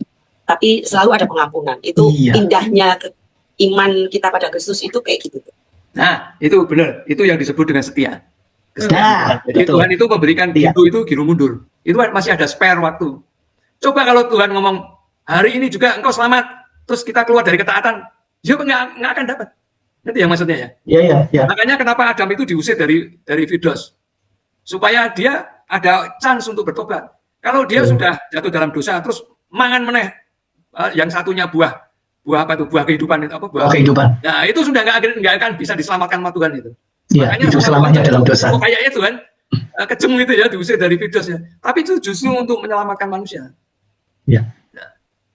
tapi selalu ada pengampunan. Itu Iya. indahnya iman kita pada Kristus itu kayak gitu. Nah, itu benar. Itu yang disebut dengan setia. Nah, Jadi betul. Tuhan itu memberikan Iya. giru mundur. Itu masih ada spare waktu. Coba kalau Tuhan ngomong, hari ini juga engkau selamat, terus kita keluar dari ketaatan, ya nggak akan dapat. Itu yang maksudnya ya. Iya, iya, iya. Makanya kenapa Adam itu diusir dari Firdaus, supaya dia ada chance untuk bertobat. Kalau dia sudah jatuh dalam dosa, terus mangan meneh, yang satunya buah apa itu, buah kehidupan itu apa, buah Kehidupan. Nah itu sudah nggak akan bisa diselamatkan sama Tuhan itu. Iya, Makanya itu sama selamanya Tuhan, dalam dosa. kok kayaknya Tuhan kejem gitu ya, diusir dari Firdaus ya. Tapi itu justru untuk menyelamatkan manusia.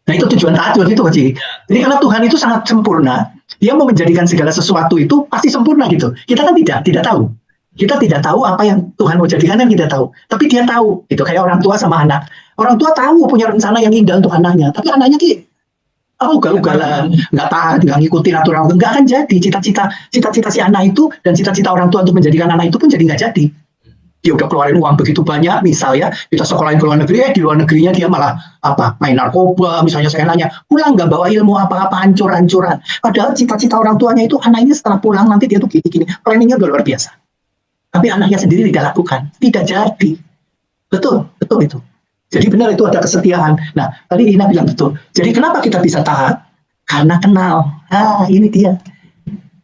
Nah, itu tujuan taat itu, Pak Ci. Jadi karena Tuhan itu sangat sempurna, dia mau menjadikan segala sesuatu itu pasti sempurna gitu. Kita kan tidak tahu. Kita tidak tahu apa yang Tuhan mau jadikan, kan tidak tahu. Tapi dia tahu, gitu. Kayak orang tua sama anak. Orang tua tahu punya rencana yang indah untuk anaknya, tapi anaknya ugal-ugalan, nggak taat, nggak ngikutin aturan, nggak akan jadi. Cita-cita si anak itu dan cita-cita orang tua untuk menjadikan anak itu pun jadi nggak jadi. Dia udah keluarin uang begitu banyak, misal ya, kita sekolahin ke luar negeri, di luar negerinya dia malah main narkoba, misalnya saya nanya, pulang nggak bawa ilmu apa-apa, hancur-hancuran. Padahal cita-cita orang tuanya itu anaknya setelah pulang nanti dia tuh gini-gini, planningnya udah luar biasa. Tapi anaknya sendiri tidak lakukan, tidak jadi. Betul itu. Jadi benar itu ada kesetiaan. Nah, tadi Ina bilang betul. Jadi kenapa kita bisa taat? Karena kenal. Ini dia.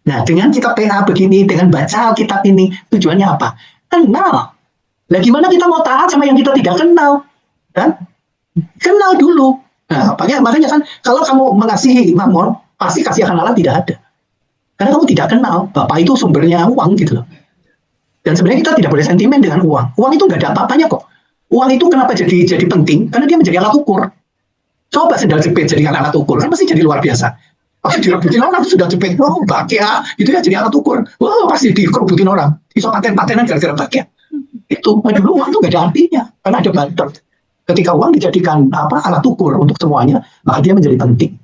Nah, dengan kita PA begini, dengan baca Alkitab ini, tujuannya apa? Kenal. Nah, gimana kita mau taat sama yang kita tidak kenal? Kan? Kenal dulu. Nah, makanya kan, kalau kamu mengasihi Mamon, pasti kasih akan Allah tidak ada. Karena kamu tidak kenal. Bapak itu sumbernya uang gitu loh. Dan sebenarnya kita tidak boleh sentimen dengan uang. Uang itu nggak ada apa-apanya kok. Uang itu kenapa jadi penting? Karena dia menjadi alat ukur. Coba sendal jepit jadikan alat ukur, kan pasti jadi luar biasa. Pasti direbutin orang sudah jepit, bakia, itu ya jadi alat ukur. Wah, pasti dikerubutin orang. Bisa paten-patenan gara-gara bakia. Itu, dulu uang itu nggak ada artinya, karena ada barter. Ketika uang dijadikan alat ukur untuk semuanya, maka dia menjadi penting.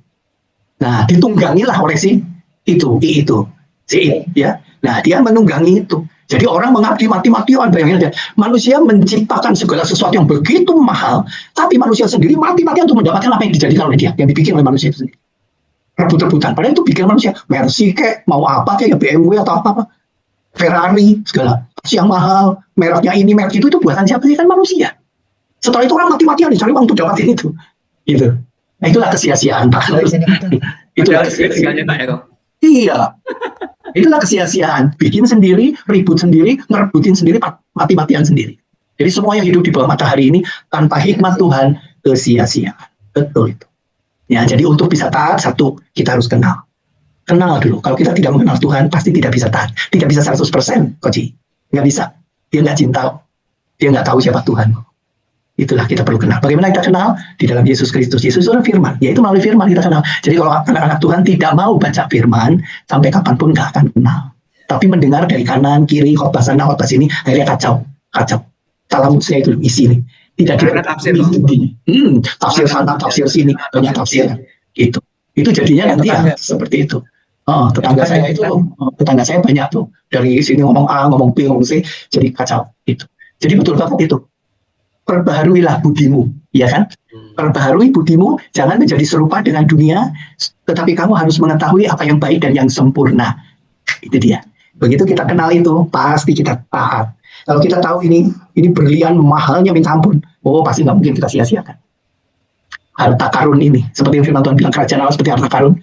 Nah, ditunggangilah oleh si ya. Nah, dia menunggangi itu. Jadi orang mengabdi mati-matian, bayangin aja. Manusia menciptakan segala sesuatu yang begitu mahal, tapi manusia sendiri mati-matian untuk mendapatkan apa yang dijadikan oleh dia, yang dibikin oleh manusia itu sendiri. Rebut-rebutan, padahal itu bikin manusia. Mercy kayak, mau apa kayak BMW atau apa-apa. Ferrari, segala. Yang mahal, mereknya ini, merek itu buatan siapa sih? Kan manusia. Setelah itu orang mati-matian dicari uang untuk dapatin itu. Gitu. Nah, itulah kesia-siaan, Pak. Itulah kesia-siaan. Iya. Itulah kesia-siaan. Bikin sendiri, ribut sendiri, ngerebutin sendiri, mati-matian sendiri. Jadi semua yang hidup di bawah matahari ini tanpa hikmat Tuhan, kesia-siaan. Betul itu. Ya, jadi untuk bisa taat, satu, kita harus kenal. Kenal dulu. Kalau kita tidak mengenal Tuhan, pasti tidak bisa taat. Tidak bisa 100%, Koci. Nggak bisa. Dia nggak cinta. Dia nggak tahu siapa Tuhan. Itulah kita perlu kenal. Bagaimana kita kenal? Di dalam Yesus Kristus. Yesus itu firman. Yaitu melalui firman kita kenal. Jadi kalau anak-anak Tuhan tidak mau baca firman, sampai kapanpun nggak akan kenal. Tapi mendengar dari kanan, kiri, khotbah sana, khotbah sini, akhirnya kacau. Talamusnya itu isi nih. Tidak Karena tafsir. Tafsir sana, tafsir sini, banyak tafsir. Gitu. Itu jadinya nanti ya seperti itu. Tetangga saya banyak tuh. Dari sini ngomong A, ngomong B, ngomong C, jadi kacau. Gitu. Jadi betul banget itu. Perbaharuilah budimu, ya kan? Perbaharui budimu, jangan menjadi serupa dengan dunia, tetapi kamu harus mengetahui apa yang baik dan yang sempurna. Itu dia. Begitu kita kenal itu, pasti kita taat. Kalau kita tahu ini berlian mahalnya minta ampun, pasti nggak mungkin kita sia-siakan. Harta karun ini, seperti yang firman Tuhan bilang, kerajaan Allah seperti harta karun.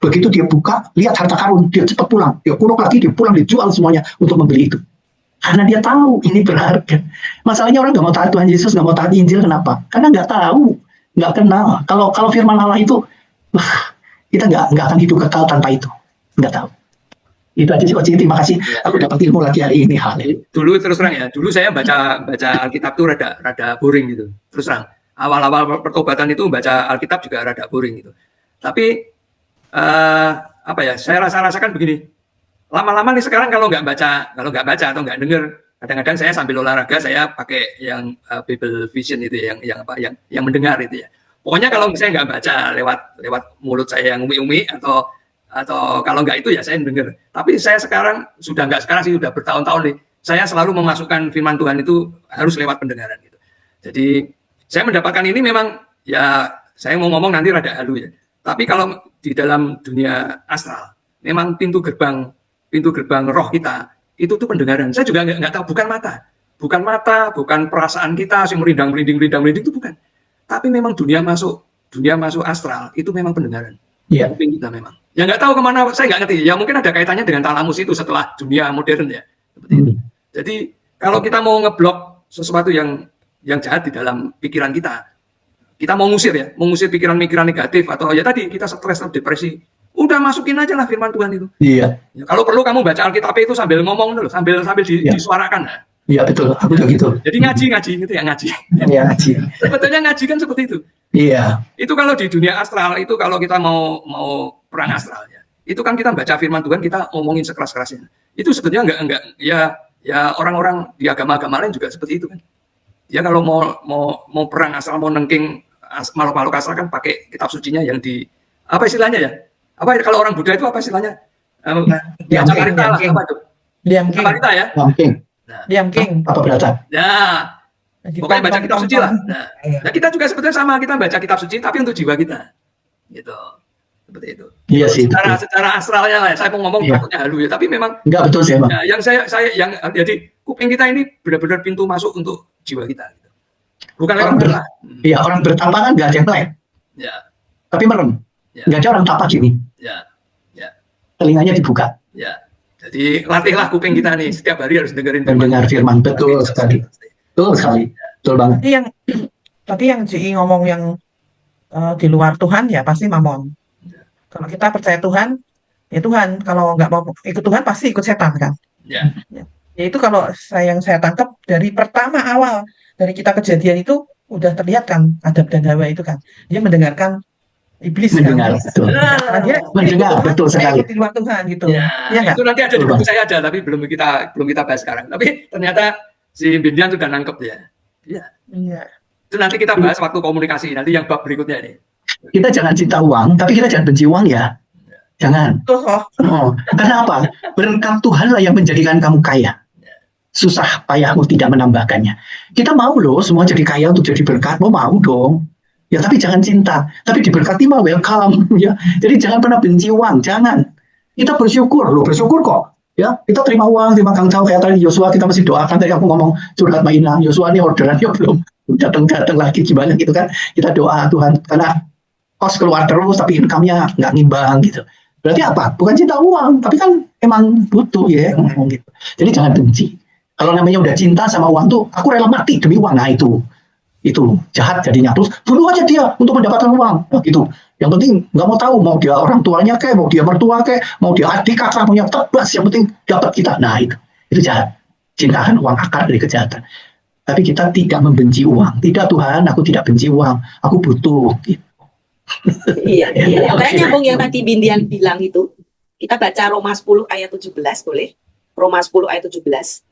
Begitu dia buka, lihat harta karun, dia cepat pulang, dia kuruk lagi, dia pulang, dijual semuanya untuk membeli itu. Karena dia tahu ini berharga. Masalahnya orang nggak mau taat Tuhan Yesus, nggak mau taat Injil, kenapa? Karena nggak tahu, nggak kenal. Kalau firman Allah itu, kita nggak akan hidup kekal tanpa itu. Nggak tahu. Itu aja sih, Coach. Terima kasih. Aku dapat ilmu lagi hari ini. Dulu terus terang ya, dulu saya baca Alkitab itu rada boring gitu. Terus terang, awal-awal pertobatan itu baca Alkitab juga rada boring gitu. Tapi saya rasakan begini. Lama-lama nih sekarang kalau nggak baca atau nggak dengar, kadang-kadang saya sambil olahraga saya pakai yang Bible Vision itu yang mendengar itu ya. Pokoknya kalau saya nggak baca lewat mulut saya yang umi-umi atau kalau nggak itu ya saya dengar. Tapi saya sekarang sudah bertahun-tahun nih. Saya selalu memasukkan firman Tuhan itu harus lewat pendengaran gitu. Jadi saya mendapatkan ini memang ya saya mau ngomong nanti rada halu ya. Tapi kalau di dalam dunia astral, memang pintu gerbang roh kita itu tuh pendengaran. Saya juga nggak tahu, bukan mata, bukan perasaan kita yang merinding itu bukan. Tapi memang dunia masuk astral itu memang pendengaran. Iya. Kuping kita memang. Ya nggak tahu kemana, saya nggak ngerti. Ya mungkin ada kaitannya dengan talamus itu setelah dunia modern ya. Seperti itu. Jadi kalau kita mau ngeblok sesuatu yang jahat di dalam pikiran kita mau mengusir pikiran-pikiran negatif atau ya tadi kita stres atau depresi, udah masukin aja lah firman Tuhan itu. Iya. Ya, kalau perlu kamu baca Alkitab itu sambil ngomong dulu, sambil Iya. disuarakan. Nah. Iya betul, aku juga gitu. Jadi ngaji gitu ya, ngaji. Iya ngaji. Sebetulnya ngaji kan seperti itu. Iya. Itu kalau di dunia astral itu kalau kita mau perang astral ya, itu kan kita baca firman Tuhan, kita ngomongin sekeras-kerasnya. Itu sebetulnya enggak ya orang-orang di agama-agama lain juga seperti itu kan. Ya kalau mau perang astral, mau nengking makhluk astral kan pakai kitab sucinya yang di apa istilahnya ya? Apa kalau orang Buddha itu apa istilahnya? Ya Cakarita lah, apa itu? Liam King. Cakarita ya. Mungkin. Liam King. Apa berata? Ya, pokoknya baca kitab suci lah. Nah, kita juga sebetulnya sama, kita baca kitab suci tapi untuk jiwa kita. Gitu. Seperti itu. Iya sih. Secara astralnya lah, saya mau ngomong Iya. takutnya halu ya, tapi memang Enggak betul sih, Bang. ya, yang saya jadi kuping kita ini benar-benar pintu masuk untuk jiwa kita. Gitu. Bukan lewat belah. Iya, orang bertapa kan nggak ada yang melek, Ya, tapi merem. Ya. Nggak ada orang tapa gini, ya, ya, telinganya dibuka, ya. Jadi latihlah kuping kita nih, setiap hari harus dengerin mendengar firman. Betul sekali. Betul sekali. Betul banget. Tadi yang Ji ngomong yang di luar Tuhan ya pasti mamon. Kalau kita percaya Tuhan, ya Tuhan. Kalau nggak mau ikut Tuhan pasti ikut setan kan. Ya. Ya itu kalau yang saya tangkap dari pertama awal dari kita kejadian itu udah terlihat kan Adam dan Hawa itu kan dia mendengarkan iblis Mendengar, kan. betul. Nah, dia Mendengar, ikut Tuhan, betul saya sekali. ikut di luar Tuhan gitu. Ya, Iya nggak? itu nanti ada di Betul, buku saya ada, tapi belum kita bahas sekarang. Tapi ternyata si Bindian sudah nangkep ya. Iya. Iya. Itu nanti kita bahas waktu komunikasi, nanti yang bab berikutnya ini. Kita jangan cinta uang, tapi kita jangan benci uang ya. Jangan. Tuh, Oh, karena apa? Berkat Tuhan lah yang menjadikan kamu kaya. Susah payahmu tidak menambahkannya. Kita mau loh semua jadi kaya untuk jadi berkat, mau dong. Ya tapi jangan cinta. Tapi diberkati mah welcome ya. Jadi jangan pernah benci uang, jangan. Kita bersyukur loh, bersyukur kok. Ya, kita terima uang, terima Kang Cao kayak tadi Yosua kita masih doakan tadi aku ngomong curhat Maina, Yosua ini orderannya belum datang lagi gimana gitu kan. Kita doa Tuhan karena kos keluar terus tapi income-nya nggak ngimbang gitu. Berarti apa? Bukan cinta uang, tapi kan emang butuh ya ngomong gitu. Jadi jangan benci. Kalau namanya udah cinta sama uang tuh, aku rela mati demi uang. Nah itu jahat jadinya. Terus bunuh aja dia untuk mendapatkan uang. Nah, gitu. Yang penting nggak mau tahu mau dia orang tuanya kayak, mau dia mertua kayak, mau dia adik kakak punya tebas. Yang penting dapat kita. Nah itu jahat. Cintakan uang akar dari kejahatan. Tapi kita tidak membenci uang. Tidak Tuhan, aku tidak benci uang. Aku butuh. Gitu. Iya. Makanya nyambung yang tadi Bindian bilang itu, kita baca Roma 10 ayat 17 boleh? Roma 10 ayat 17.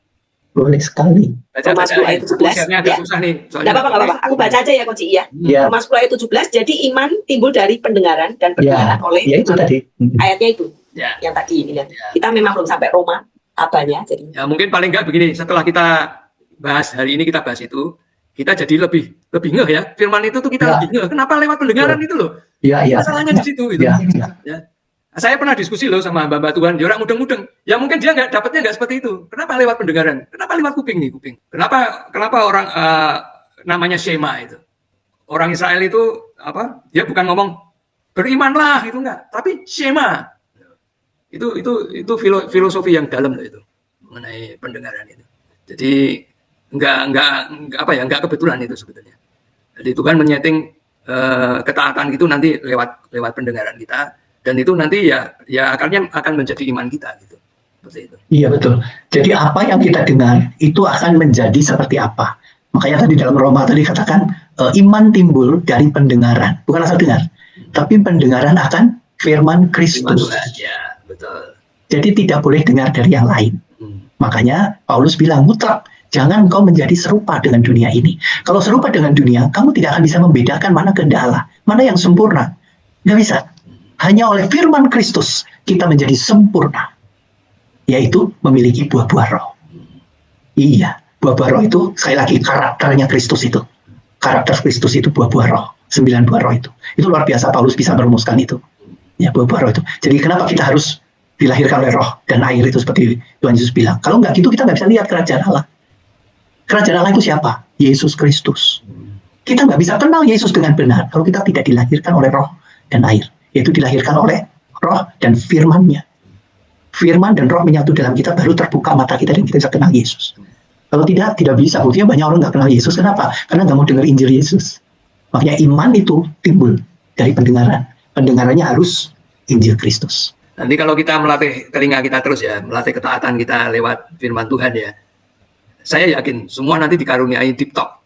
Boleh sekali. Roma 10 ayat 17. Share-nya agak Ya. susah nih. Nggak apa-apa. Aku baca aja ya Koci ya. Ya, Roma 10 ayat 17. Jadi iman timbul dari pendengaran dan pendengaran oleh ya itu tadi. ayatnya itu. Ya. Yang tadi ini ya. Kita memang belum sampai Roma apanya jadi. Ya mungkin paling nggak begini, setelah kita bahas hari ini kita bahas itu, kita jadi lebih ngeh ya. Firman itu tuh kita Ya. lebih ngeh. Kenapa lewat pendengaran itu loh? Ya. Masalahnya di situ gitu. Ya. Saya pernah diskusi loh sama mbak Tuhan, ya orang mudeng-mudeng. Ya mungkin dia dapatnya nggak seperti itu. Kenapa lewat pendengaran? Kenapa lewat kuping nih kuping? Kenapa orang namanya Shema itu? Orang Israel itu apa? Dia bukan ngomong berimanlah itu enggak, tapi Shema. Itu filosofi yang dalam loh itu mengenai pendengaran itu. Jadi enggak kebetulan itu sebetulnya. Jadi Tuhan menyeting ketaatan itu nanti lewat pendengaran kita. Dan itu nanti ya akarnya akan menjadi iman kita gitu. Seperti itu. Iya betul. Jadi apa yang kita dengar itu akan menjadi seperti apa. Makanya tadi dalam Roma tadi katakan iman timbul dari pendengaran, bukan asal dengar, tapi pendengaran akan firman Kristus. Ya, betul. Jadi tidak boleh dengar dari yang lain. Makanya Paulus bilang mutlak, jangan kau menjadi serupa dengan dunia ini. Kalau serupa dengan dunia, kamu tidak akan bisa membedakan mana kehendak Allah, mana yang sempurna. Nggak bisa. Hanya oleh firman Kristus kita menjadi sempurna, yaitu memiliki buah-buah roh. Iya, buah-buah roh itu sekali lagi karakternya Kristus itu. Karakter Kristus itu buah-buah roh. 9 buah roh itu. Itu luar biasa Paulus bisa merumuskan itu. Ya, buah-buah roh itu. Jadi kenapa kita harus dilahirkan oleh roh dan air itu seperti Tuhan Yesus bilang. Kalau nggak gitu kita nggak bisa lihat kerajaan Allah. Kerajaan Allah itu siapa? Yesus Kristus. Kita nggak bisa kenal Yesus dengan benar kalau kita tidak dilahirkan oleh roh dan air. Yaitu dilahirkan oleh roh dan firman-Nya. Firman dan roh menyatu dalam kita, baru terbuka mata kita dan kita bisa kenal Yesus. Kalau tidak bisa. Buktinya banyak orang nggak kenal Yesus. Kenapa? Karena nggak mau dengar Injil Yesus. Makanya iman itu timbul dari pendengaran. Pendengarannya harus Injil Kristus. Nanti kalau kita melatih telinga kita terus ya, melatih ketaatan kita lewat firman Tuhan ya, saya yakin semua nanti dikaruniai deep talk.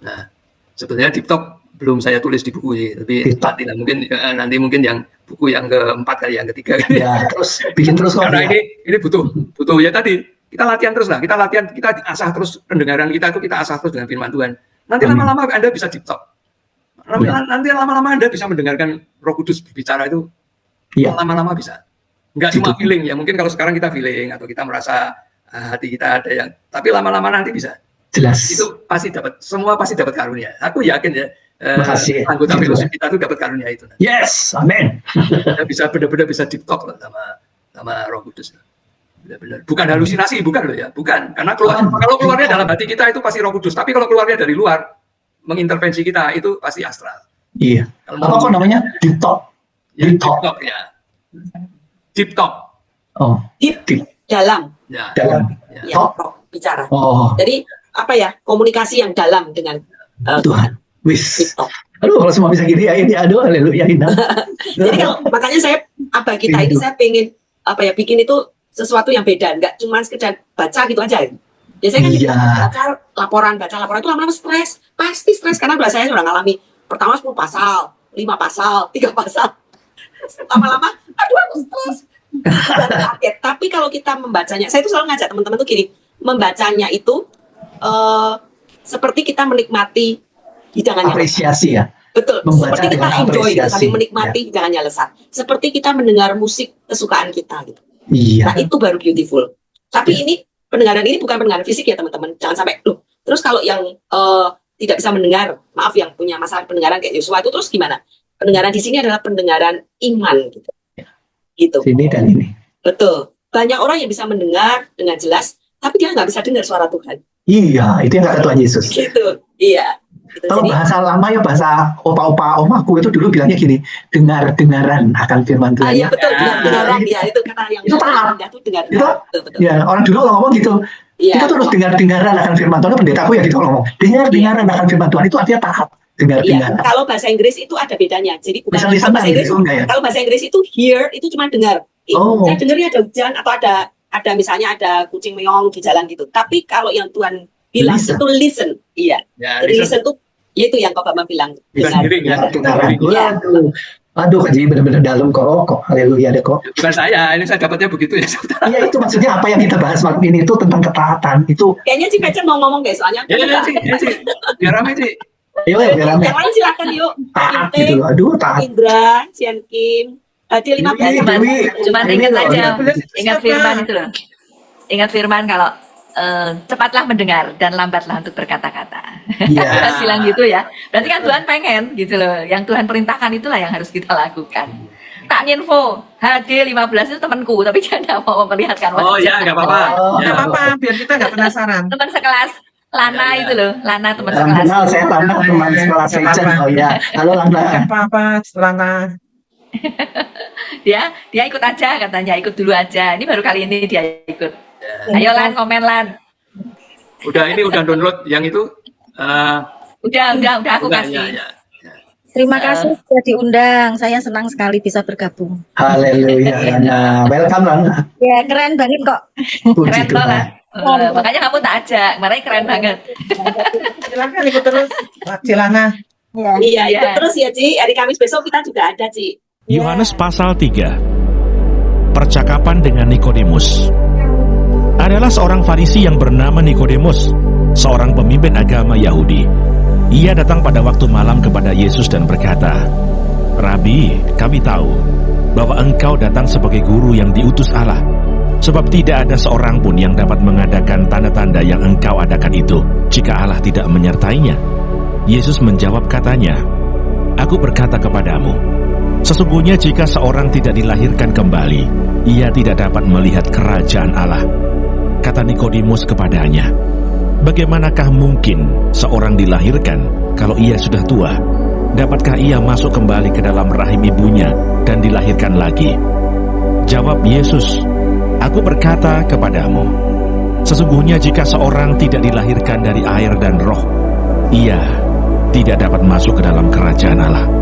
Nah, sebetulnya deep talk belum saya tulis di buku sih, tapi nanti mungkin yang buku yang keempat kali, yang ketiga. Ya, terus bikin terus kok. Karena ini butuh ya tadi kita latihan terus lah, kita asah terus pendengaran kita itu, kita asah terus dengan firman Tuhan. Nanti lama-lama Anda bisa deep talk. Nanti lama-lama Anda bisa mendengarkan Roh Kudus berbicara itu. Ya. Lama-lama bisa. Enggak cuma feeling ya, mungkin kalau sekarang kita feeling atau kita merasa hati kita ada yang, tapi lama-lama nanti bisa. Jelas. Itu pasti dapat, semua pasti dapat karunia. Aku yakin ya. Makasih. Anggota fellowship kita itu dapat karunia itu. Yes, amin. Kita bisa benar-benar bisa deep talk loh sama Roh Kudus. Benar-benar. Bukan halusinasi, bukan loh ya, bukan. Karena kalau keluarnya dalam hati kita itu pasti Roh Kudus, tapi kalau keluarnya dari luar mengintervensi kita itu pasti astral. Iya. Apa kok namanya? Deep talk. Ya, deep talk ya. Deep talk. Oh. Deep, dalam. Ya. Dalam. Ya, roh bicara. Oh. Jadi apa ya, komunikasi yang dalam dengan Tuhan. Wis. Deep talk. Aduh, kalau semua bisa gini ya ini, aduh, haleluya, indah. Jadi kalau makanya saya kita ini saya pengen bikin itu sesuatu yang beda, nggak cuma sekedar baca gitu aja. Biasanya kan kita baca laporan itu lama-lama stres, pasti stres karena saya sudah ngalami pertama 10 pasal, 5 pasal, 3 pasal, lama-lama, aduh aku stres. Tapi kalau kita membacanya, saya itu selalu ngajak teman-teman tuh gini, membacanya itu seperti kita menikmati hidangannya. Apresiasi ya. Betul, Membaca seperti kita dengan enjoy gitu, apresiasi. sambil menikmati hidangannya lezat. Seperti kita mendengar musik kesukaan kita gitu. Iya. Nah itu baru beautiful. Tapi ini pendengaran ini bukan pendengaran fisik ya teman-teman. Jangan sampai loh. Terus kalau yang tidak bisa mendengar, maaf yang punya masalah pendengaran kayak Yosua itu terus gimana? Pendengaran di sini adalah pendengaran iman gitu. Gitu. Sini dan ini. Betul. Banyak orang yang bisa mendengar dengan jelas, tapi dia nggak bisa dengar suara Tuhan. Iya, itu yang kata Tuhan Yesus. Gitu. Iya. Gitu. Kalau Jadi, bahasa lama ya, bahasa opa-opa omaku itu dulu bilangnya gini, dengar-dengaran akan firman Tuhan. iya betul, dengar-dengaran ya itu kata yang Itu taat. rendah itu dengar. Itu, Betul. ya orang dulu kalau ngomong gitu, Iya. kita terus dengar-dengaran akan firman Tuhan. Pendetaku ya gitu ngomong, dengar-dengaran akan firman Tuhan, itu artinya taat. Iya, Dengar-dengaran. kalau bahasa Inggris itu ada bedanya. Jadi bukan Bisa kalau listening bahasa Inggris, gitu, enggak ya? kalau bahasa Inggris itu hear itu cuma dengar. Oh. Saya dengarnya ada hujan atau ada misalnya ada kucing meong di jalan gitu. Tapi kalau yang Tuhan bilang Listen. itu listen. Iya. Ya, Jadi listen itu itu yang Kak Bambang bilang. bukan Dengar. hearing ya. Dengar-dengaran. Iya. Aduh, jadi benar-benar dalam kok. Haleluya deh kok. Bukan saya, ini saya dapatnya begitu ya. saudara. Iya, itu maksudnya apa yang kita bahas waktu ini itu tentang ketaatan. Itu, Kayaknya Ci Pecen mau ngomong guys, soalnya. Ya, Ci. Biar ramai, Ci. ayo ya, biar rame. Yang lain silakan yuk. Taat Kim gitu. Aduh, taat. Indra, Sian Kim, Hadi 15 Cuman ingat Ini aja, loh, ingat firman itu loh. Ingat firman kalau cepatlah mendengar dan lambatlah untuk berkata-kata. Iya. Tuhan bilang gitu ya. Berarti kan Tuhan pengen gitu loh. Yang Tuhan perintahkan itulah yang harus kita lakukan. Tak info, HD 15 itu temanku, tapi dia tidak mau memperlihatkan. Oh ya, nggak apa-apa. Nggak apa-apa, biar kita nggak penasaran. Teman sekelas Lana Ya. itu loh, Lana teman Salam sekelas. kenal, saya Lana, teman sekolah Sejen. Oh iya, halo Lana. Nggak apa-apa, Lana. Dia ikut aja katanya, ikut dulu aja. Ini baru kali ini dia ikut. Ayo Lan, komen Lan. Udah download yang itu. Udah aku Udah, kasih. ya. Terima kasih sudah diundang. Saya senang sekali bisa bergabung. Haleluya, Lana. Welcome, Lana. Ya, keren banget kok. Puji Keren toh lah. Tuhan. Makanya kamu tak ajak, makanya keren banget. Silakan ikut terus, Mbak Cilana. Ya. Iya, Iya. ikut terus ya Ci. Hari Kamis besok kita juga ada Ci. Yohanes pasal 3. Percakapan dengan Nikodemus. Adalah seorang Farisi yang bernama Nikodemus, seorang pemimpin agama Yahudi. Ia datang pada waktu malam kepada Yesus dan berkata, "Rabi, kami tahu bahwa engkau datang sebagai guru yang diutus Allah, sebab tidak ada seorang pun yang dapat mengadakan tanda-tanda yang engkau adakan itu, jika Allah tidak menyertainya." Yesus menjawab katanya, Aku berkata kepadamu, sesungguhnya jika seorang tidak dilahirkan kembali, ia tidak dapat melihat kerajaan Allah. Kata Nikodemus kepadanya, bagaimanakah mungkin seorang dilahirkan kalau ia sudah tua? Dapatkah ia masuk kembali ke dalam rahim ibunya dan dilahirkan lagi? Jawab Yesus, aku berkata kepadamu, sesungguhnya jika seorang tidak dilahirkan dari air dan roh, ia tidak dapat masuk ke dalam kerajaan Allah.